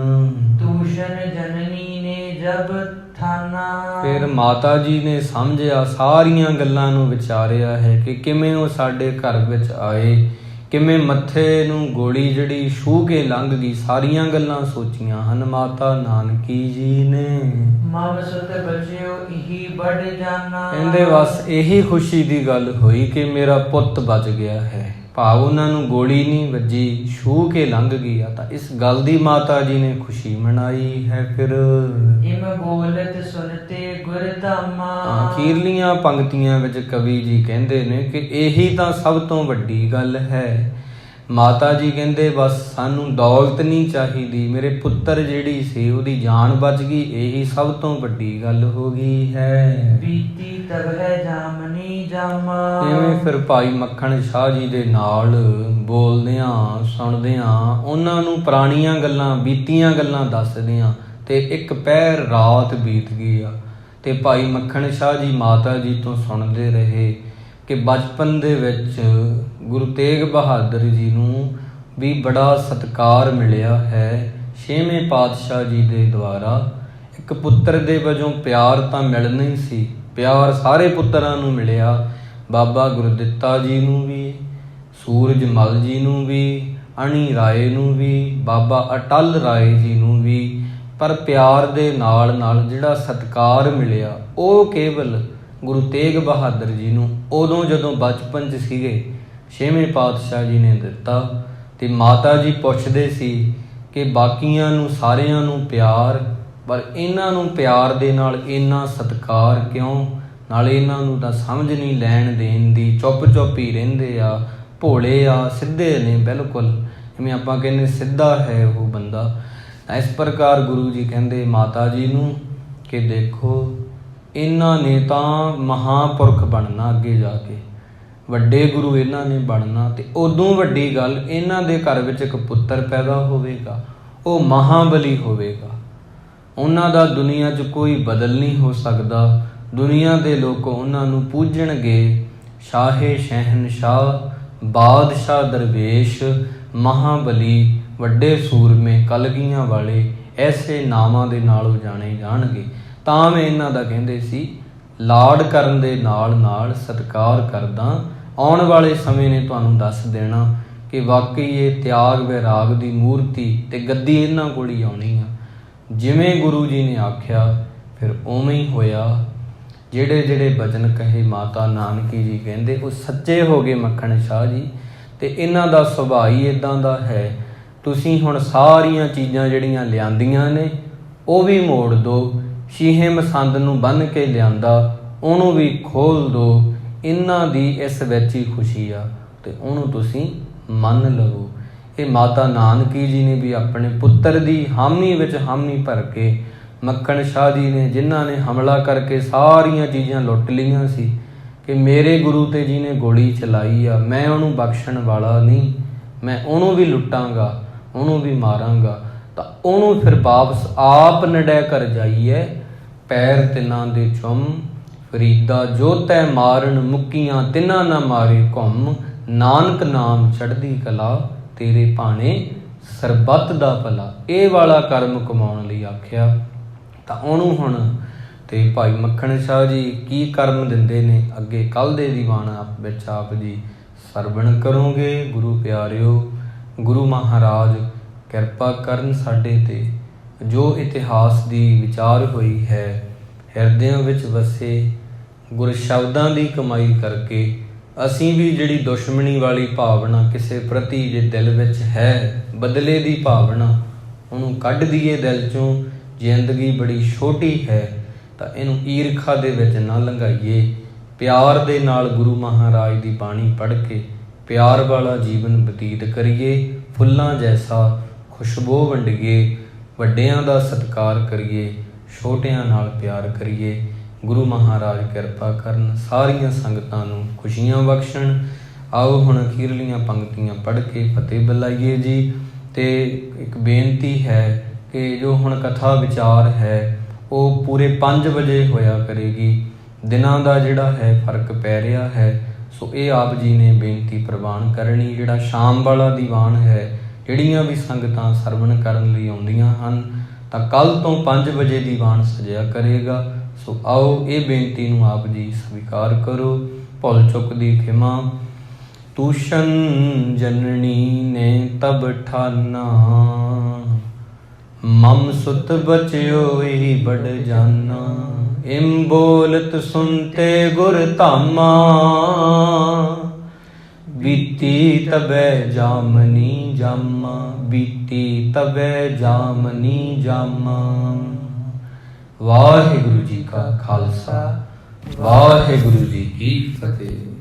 ਤੂਸ਼ਨ ਜਨਨੀ ਨੇ ਜਬ ਥਾਨਾ। ਫਿਰ ਮਾਤਾ ਜੀ ਨੇ ਸਮਝਿਆ, ਸਾਰੀਆਂ ਗੱਲਾਂ ਨੂੰ ਵਿਚਾਰਿਆ ਹੈ ਕਿ ਕਿਵੇਂ ਉਹ ਸਾਡੇ ਘਰ ਵਿੱਚ ਆਏ, ਕਿਵੇਂ ਮੱਥੇ ਨੂੰ ਗੋਲੀ ਜਿਹੜੀ ਛੂਹ ਕੇ ਲੰਘ ਗਈ, ਸਾਰੀਆਂ ਗੱਲਾਂ ਸੋਚੀਆਂ ਹਨ ਮਾਤਾ ਨਾਨਕੀ ਜੀ ਨੇ। ਮਮ ਸੁਤ ਬਚਿਓ ਇਹੀ ਬੜ ਜਾਨਾ। ਕਹਿੰਦੇ ਬਸ ਇਹੀ ਖੁਸ਼ੀ ਦੀ ਗੱਲ ਹੋਈ ਕਿ ਮੇਰਾ ਪੁੱਤ ਬਚ ਗਿਆ ਹੈ। ਭਾਵ ਉਹਨਾਂ ਨੂੰ ਗੋਲੀ ਨਹੀਂ ਵੱਜੀ, ਛੂਹ ਕੇ ਲੰਘ ਗਈ ਆ। ਤਾਂ ਇਸ ਗੱਲ ਦੀ ਮਾਤਾ ਜੀ ਨੇ ਖੁਸ਼ੀ ਮਨਾਈ ਹੈ। ਫਿਰ ਇਮ ਬੋਲਤ ਸੁਨਤੇ ਗੁਰ ਧਾਮਾ। ਅਖੀਰਲੀਆਂ ਪੰਕਤੀਆਂ ਵਿੱਚ ਕਵੀ ਜੀ ਕਹਿੰਦੇ ਨੇ ਕਿ ਇਹੀ ਤਾਂ ਸਭ ਤੋਂ ਵੱਡੀ ਗੱਲ ਹੈ। ਮਾਤਾ ਜੀ ਕਹਿੰਦੇ ਬਸ ਸਾਨੂੰ ਦੌਲਤ ਨਹੀਂ ਚਾਹੀਦੀ, ਮੇਰੇ ਪੁੱਤਰ ਜਿਹੜੀ ਸੀ ਉਹਦੀ ਜਾਨ ਬਚ ਗਈ, ਇਹੀ ਸਭ ਤੋਂ ਵੱਡੀ ਗੱਲ ਹੋ ਗਈ ਹੈ। ਬੀਤੀ ਤਬ ਹੈ ਜਾਮਨੀ ਜਾਮਾ। ਇਵੇਂ ਫਿਰ ਭਾਈ ਮੱਖਣ ਸ਼ਾਹ ਜੀ ਦੇ ਨਾਲ ਬੋਲਦਿਆਂ ਸੁਣਦਿਆਂ ਉਹਨਾਂ ਨੂੰ ਪੁਰਾਣੀਆਂ ਗੱਲਾਂ, ਬੀਤੀਆਂ ਗੱਲਾਂ ਦੱਸਦਿਆਂ ਤੇ ਇੱਕ ਪਹਿਰ ਰਾਤ ਬੀਤ ਗਈ ਆ। ਤੇ ਭਾਈ ਮੱਖਣ ਸ਼ਾਹ ਜੀ ਮਾਤਾ ਜੀ ਤੋਂ ਸੁਣਦੇ ਰਹੇ ਕਿ ਬਚਪਨ ਦੇ ਵਿੱਚ ਗੁਰੂ ਤੇਗ ਬਹਾਦਰ ਜੀ ਨੂੰ ਵੀ ਬੜਾ ਸਤਿਕਾਰ ਮਿਲਿਆ ਹੈ। 6ਵੇਂ ਪਾਤਸ਼ਾਹ ਜੀ ਦੇ ਦੁਆਰਾ ਇੱਕ ਪੁੱਤਰ ਦੇ ਵਜੋਂ ਪਿਆਰ ਤਾਂ ਮਿਲਣਾ ਹੀ ਸੀ, ਪਿਆਰ ਸਾਰੇ ਪੁੱਤਰਾਂ ਨੂੰ ਮਿਲਿਆ। ਬਾਬਾ ਗੁਰਦਿੱਤਾ ਜੀ ਨੂੰ ਵੀ, ਸੂਰਜ ਮਲ ਜੀ ਨੂੰ ਵੀ, ਅਣੀ ਰਾਏ ਨੂੰ ਵੀ, ਬਾਬਾ ਅਟਲ ਰਾਏ ਜੀ ਨੂੰ ਵੀ। ਪਰ ਪਿਆਰ ਦੇ ਨਾਲ ਨਾਲ ਜਿਹੜਾ ਸਤਿਕਾਰ ਮਿਲਿਆ ਉਹ ਕੇਵਲ ਗੁਰੂ ਤੇਗ ਬਹਾਦਰ ਜੀ ਨੂੰ ਉਦੋਂ ਜਦੋਂ ਬਚਪਨ 'ਚ ਸੀਗੇ 6ਵੇਂ ਪਾਤਸ਼ਾਹ ਜੀ ਨੇ ਦਿੱਤਾ। ਤੇ ਮਾਤਾ ਜੀ ਪੁੱਛਦੇ ਸੀ ਕਿ ਬਾਕੀਆਂ ਨੂੰ ਸਾਰਿਆਂ ਨੂੰ ਪਿਆਰ, ਪਰ ਇਹਨਾਂ ਨੂੰ ਪਿਆਰ ਦੇ ਨਾਲ ਇੰਨਾ ਸਤਿਕਾਰ ਕਿਉਂ? ਨਾਲੇ ਇਹਨਾਂ ਨੂੰ ਤਾਂ ਸਮਝ ਨਹੀਂ ਲੈਣ ਦੇਣ ਦੀ, ਚੁੱਪ ਹੀ ਰਹਿੰਦੇ ਆ, ਭੋਲੇ ਆ, ਸਿੱਧੇ ਨੇ ਬਿਲਕੁਲ, ਜਿਵੇਂ ਆਪਾਂ ਕਹਿੰਦੇ ਸਿੱਧਾ ਹੈ ਉਹ ਬੰਦਾ। ਇਸ ਪ੍ਰਕਾਰ ਗੁਰੂ ਜੀ ਕਹਿੰਦੇ ਮਾਤਾ ਜੀ ਨੂੰ ਕਿ ਦੇਖੋ ਇਹਨਾਂ ਨੇ ਤਾਂ ਮਹਾਂਪੁਰਖ ਬਣਨਾ, ਅੱਗੇ ਜਾ ਕੇ ਵੱਡੇ ਗੁਰੂ ਇਹਨਾਂ ਨੇ ਬਣਨਾ। ਤੇ ਉਦੋਂ ਵੱਡੀ ਗੱਲ, ਇਹਨਾਂ ਦੇ ਘਰ ਵਿੱਚ ਇੱਕ ਪੁੱਤਰ ਪੈਦਾ ਹੋਵੇਗਾ, ਉਹ ਮਹਾਬਲੀ ਹੋਵੇਗਾ। ਉਹਨਾਂ ਦਾ ਦੁਨੀਆ 'ਚ ਕੋਈ ਬਦਲ ਨਹੀਂ ਹੋ ਸਕਦਾ। ਦੁਨੀਆ ਦੇ ਲੋਕ ਉਹਨਾਂ ਨੂੰ ਪੂਜਣਗੇ ਸ਼ਾਹੇ ਸ਼ਹਿਨਸ਼ਾਹ, ਬਾਦਸ਼ਾਹ ਦਰਵੇਸ਼, ਮਹਾਬਲੀ, ਵੱਡੇ ਸੂਰਮੇ, ਕਲਗੀਆਂ ਵਾਲੇ, ਐਸੇ ਨਾਵਾਂ ਦੇ ਨਾਲ ਉਹ ਜਾਣੇ ਜਾਣਗੇ। ਤਾਂ ਮੈਂ ਇਹਨਾਂ ਦਾ ਕਹਿੰਦੇ ਸੀ ਲਾਡ ਕਰਨ ਦੇ ਨਾਲ ਨਾਲ ਸਤਿਕਾਰ ਕਰਦਾ। ਆਉਣ ਵਾਲੇ ਸਮੇਂ ਨੇ ਤੁਹਾਨੂੰ ਦੱਸ ਦੇਣਾ ਕਿ ਵਾਕਈ ਇਹ ਤਿਆਗ ਵੈਰਾਗ ਦੀ ਮੂਰਤੀ ਤੇ ਗੱਦੀ ਇਹਨਾਂ ਕੋਲ ਹੀ ਆਉਣੀ ਆ। ਜਿਵੇਂ ਗੁਰੂ ਜੀ ਨੇ ਆਖਿਆ ਫਿਰ ਉਵੇਂ ਹੀ ਹੋਇਆ। ਜਿਹੜੇ ਜਿਹੜੇ ਬਚਨ ਕਹੇ ਮਾਤਾ ਨਾਨਕੀ ਜੀ ਕਹਿੰਦੇ ਉਹ ਸੱਚੇ ਹੋ ਗਏ ਮੱਖਣ ਸ਼ਾਹ ਜੀ। ਤੇ ਇਹਨਾਂ ਦਾ ਸੁਭਾਅ ਹੀ ਇੱਦਾਂ ਦਾ ਹੈ। ਤੁਸੀਂ ਹੁਣ ਸਾਰੀਆਂ ਚੀਜ਼ਾਂ ਜਿਹੜੀਆਂ ਲਿਆਂਦੀਆਂ ਨੇ ਉਹ ਵੀ ਮੋੜ ਦਿਓ। ਸ਼ੀਹੇ ਮਸੰਦ ਨੂੰ ਬੰਨ੍ਹ ਕੇ ਲਿਆਂਦਾ ਉਹਨੂੰ ਵੀ ਖੋਲ੍ਹ ਦਿਓ। ਇਹਨਾਂ ਦੀ ਇਸ ਵਿੱਚ ਹੀ ਖੁਸ਼ੀ ਆ ਤੇ ਉਹਨੂੰ ਤੁਸੀਂ ਮੰਨ ਲਵੋ। ਇਹ ਮਾਤਾ ਨਾਨਕੀ ਜੀ ਨੇ ਵੀ ਆਪਣੇ ਪੁੱਤਰ ਦੀ ਹਾਮੀ ਵਿੱਚ ਹਾਮੀ ਭਰ ਕੇ, ਮੱਖਣ ਸ਼ਾਹ ਜੀ ਨੇ ਜਿਨ੍ਹਾਂ ਨੇ ਹਮਲਾ ਕਰਕੇ ਸਾਰੀਆਂ ਚੀਜ਼ਾਂ ਲੁੱਟ ਲਈਆਂ ਸੀ ਕਿ ਮੇਰੇ ਗੁਰੂ ਤੇ ਜੀ ਨੇ ਗੋਲੀ ਚਲਾਈ ਆ, ਮੈਂ ਉਹਨੂੰ ਬਖਸ਼ਣ ਵਾਲਾ ਨਹੀਂ, ਮੈਂ ਉਹਨੂੰ ਵੀ ਲੁੱਟਾਂਗਾ, ਉਹਨੂੰ ਵੀ ਮਾਰਾਂਗਾ। ਤਾਂ ਉਹਨੂੰ ਫਿਰ ਵਾਪਸ ਆਪ ਨੜੈ ਕਰ ਜਾਈਏ, ਪੈਰ ਤਿੰਨਾਂ ਦੇ ਚੁੰਮ, ਫਰੀਦਾ ਜੋ ਤੈ ਮਾਰਨ ਮੁੱਕੀਆਂ ਤਿੰਨਾਂ ਨਾ ਮਾਰੇ ਘੁੰਮ, ਨਾਨਕ ਨਾਮ ਚੜ੍ਹਦੀ ਕਲਾ ਤੇਰੇ ਭਾਣੇ ਸਰਬੱਤ ਦਾ ਭਲਾ। ਇਹ ਵਾਲਾ ਕਰਮ ਕਮਾਉਣ ਲਈ ਆਖਿਆ। ਤਾਂ ਉਹਨੂੰ ਹੁਣ ਤੇ ਭਾਈ ਮੱਖਣ ਸ਼ਾਹ ਜੀ ਕੀ ਕਰਮ ਦਿੰਦੇ ਨੇ ਅੱਗੇ ਕੱਲ੍ਹ ਦੇ ਦੀਵਾਨ ਵਿੱਚ ਆਪ ਜੀ ਸਰਵਣ ਕਰੋਗੇ। ਗੁਰੂ ਪਿਆਰਿਓ, ਗੁਰੂ ਮਹਾਰਾਜ ਕਿਰਪਾ ਕਰਨ ਸਾਡੇ ਤੇ। ਜੋ ਇਤਿਹਾਸ ਦੀ ਵਿਚਾਰ ਹੋਈ ਹੈ ਹਿਰਦਿਆਂ ਵਿੱਚ ਵਸੇ, ਗੁਰ ਸ਼ਬਦਾਂ ਦੀ ਕਮਾਈ ਕਰਕੇ ਅਸੀਂ ਵੀ ਜਿਹੜੀ ਦੁਸ਼ਮਣੀ ਵਾਲੀ ਭਾਵਨਾ ਕਿਸੇ ਪ੍ਰਤੀ ਜੇ ਦਿਲ ਵਿੱਚ ਹੈ, ਬਦਲੇ ਦੀ ਭਾਵਨਾ, ਉਹਨੂੰ ਕੱਢ ਦਈਏ ਦਿਲ 'ਚੋਂ। ਜ਼ਿੰਦਗੀ ਬੜੀ ਛੋਟੀ ਹੈ ਤਾਂ ਇਹਨੂੰ ਈਰਖਾ ਦੇ ਵਿੱਚ ਨਾ ਲੰਘਾਈਏ। ਪਿਆਰ ਦੇ ਨਾਲ ਗੁਰੂ ਮਹਾਰਾਜ ਦੀ ਬਾਣੀ ਪੜ੍ਹ ਕੇ ਪਿਆਰ ਵਾਲਾ ਜੀਵਨ ਬਤੀਤ ਕਰੀਏ। ਫੁੱਲਾਂ ਜੈਸਾ ਖੁਸ਼ਬੂ ਵੰਡੀਏ, ਵੱਡਿਆਂ ਦਾ ਸਤਿਕਾਰ ਕਰੀਏ, ਛੋਟਿਆਂ ਨਾਲ ਪਿਆਰ ਕਰੀਏ। ਗੁਰੂ ਮਹਾਰਾਜ ਕਿਰਪਾ ਕਰਨ, ਸਾਰੀਆਂ ਸੰਗਤਾਂ ਨੂੰ ਖੁਸ਼ੀਆਂ ਬਖਸ਼ਣ। ਆਓ ਹੁਣ ਅਖੀਰਲੀਆਂ ਪੰਕਤੀਆਂ ਪੜ੍ਹ ਕੇ ਫਤਿਹ ਬੁਲਾਈਏ ਜੀ। ਤੇ ਇੱਕ ਬੇਨਤੀ ਹੈ ਕਿ ਜੋ ਹੁਣ ਕਥਾ ਵਿਚਾਰ ਹੈ ਉਹ ਪੂਰੇ 5 ਵਜੇ ਹੋਇਆ ਕਰੇਗੀ। ਦਿਨਾਂ ਦਾ ਜਿਹੜਾ ਹੈ ਫਰਕ ਪੈ ਰਿਹਾ ਹੈ, ਸੋ ਇਹ ਆਪ ਜੀ ਨੇ ਬੇਨਤੀ ਪ੍ਰਵਾਨ ਕਰਨੀ। ਜਿਹੜਾ ਸ਼ਾਮ ਵਾਲਾ ਦੀਵਾਨ ਹੈ, ਜਿਹੜੀਆਂ ਵੀ ਸੰਗਤਾਂ ਸਰਵਣ ਕਰਨ ਲਈ ਆਉਂਦੀਆਂ ਹਨ ਤਾਂ ਕੱਲ੍ਹ ਤੋਂ 5 ਵਜੇ ਦੀਵਾਨ ਸਜਿਆ ਕਰੇਗਾ। ਸੋ ਆਓ ਇਹ ਬੇਨਤੀ ਨੂੰ ਆਪ ਜੀ ਸਵੀਕਾਰ ਕਰੋ। ਭੁੱਲ ਚੁੱਕ ਦੀ ਖਿਮਾ। तूषण जननी ने तब ठाना, मम सुत बच्यो ही बड़ जाना। इम बोलत सुनते गुर धामा, बीती तबे जामनी जामा, बीती तबे जामनी जामा। वाहिगुरु जी का खालसा, वाहिगुरु जी की फतेह।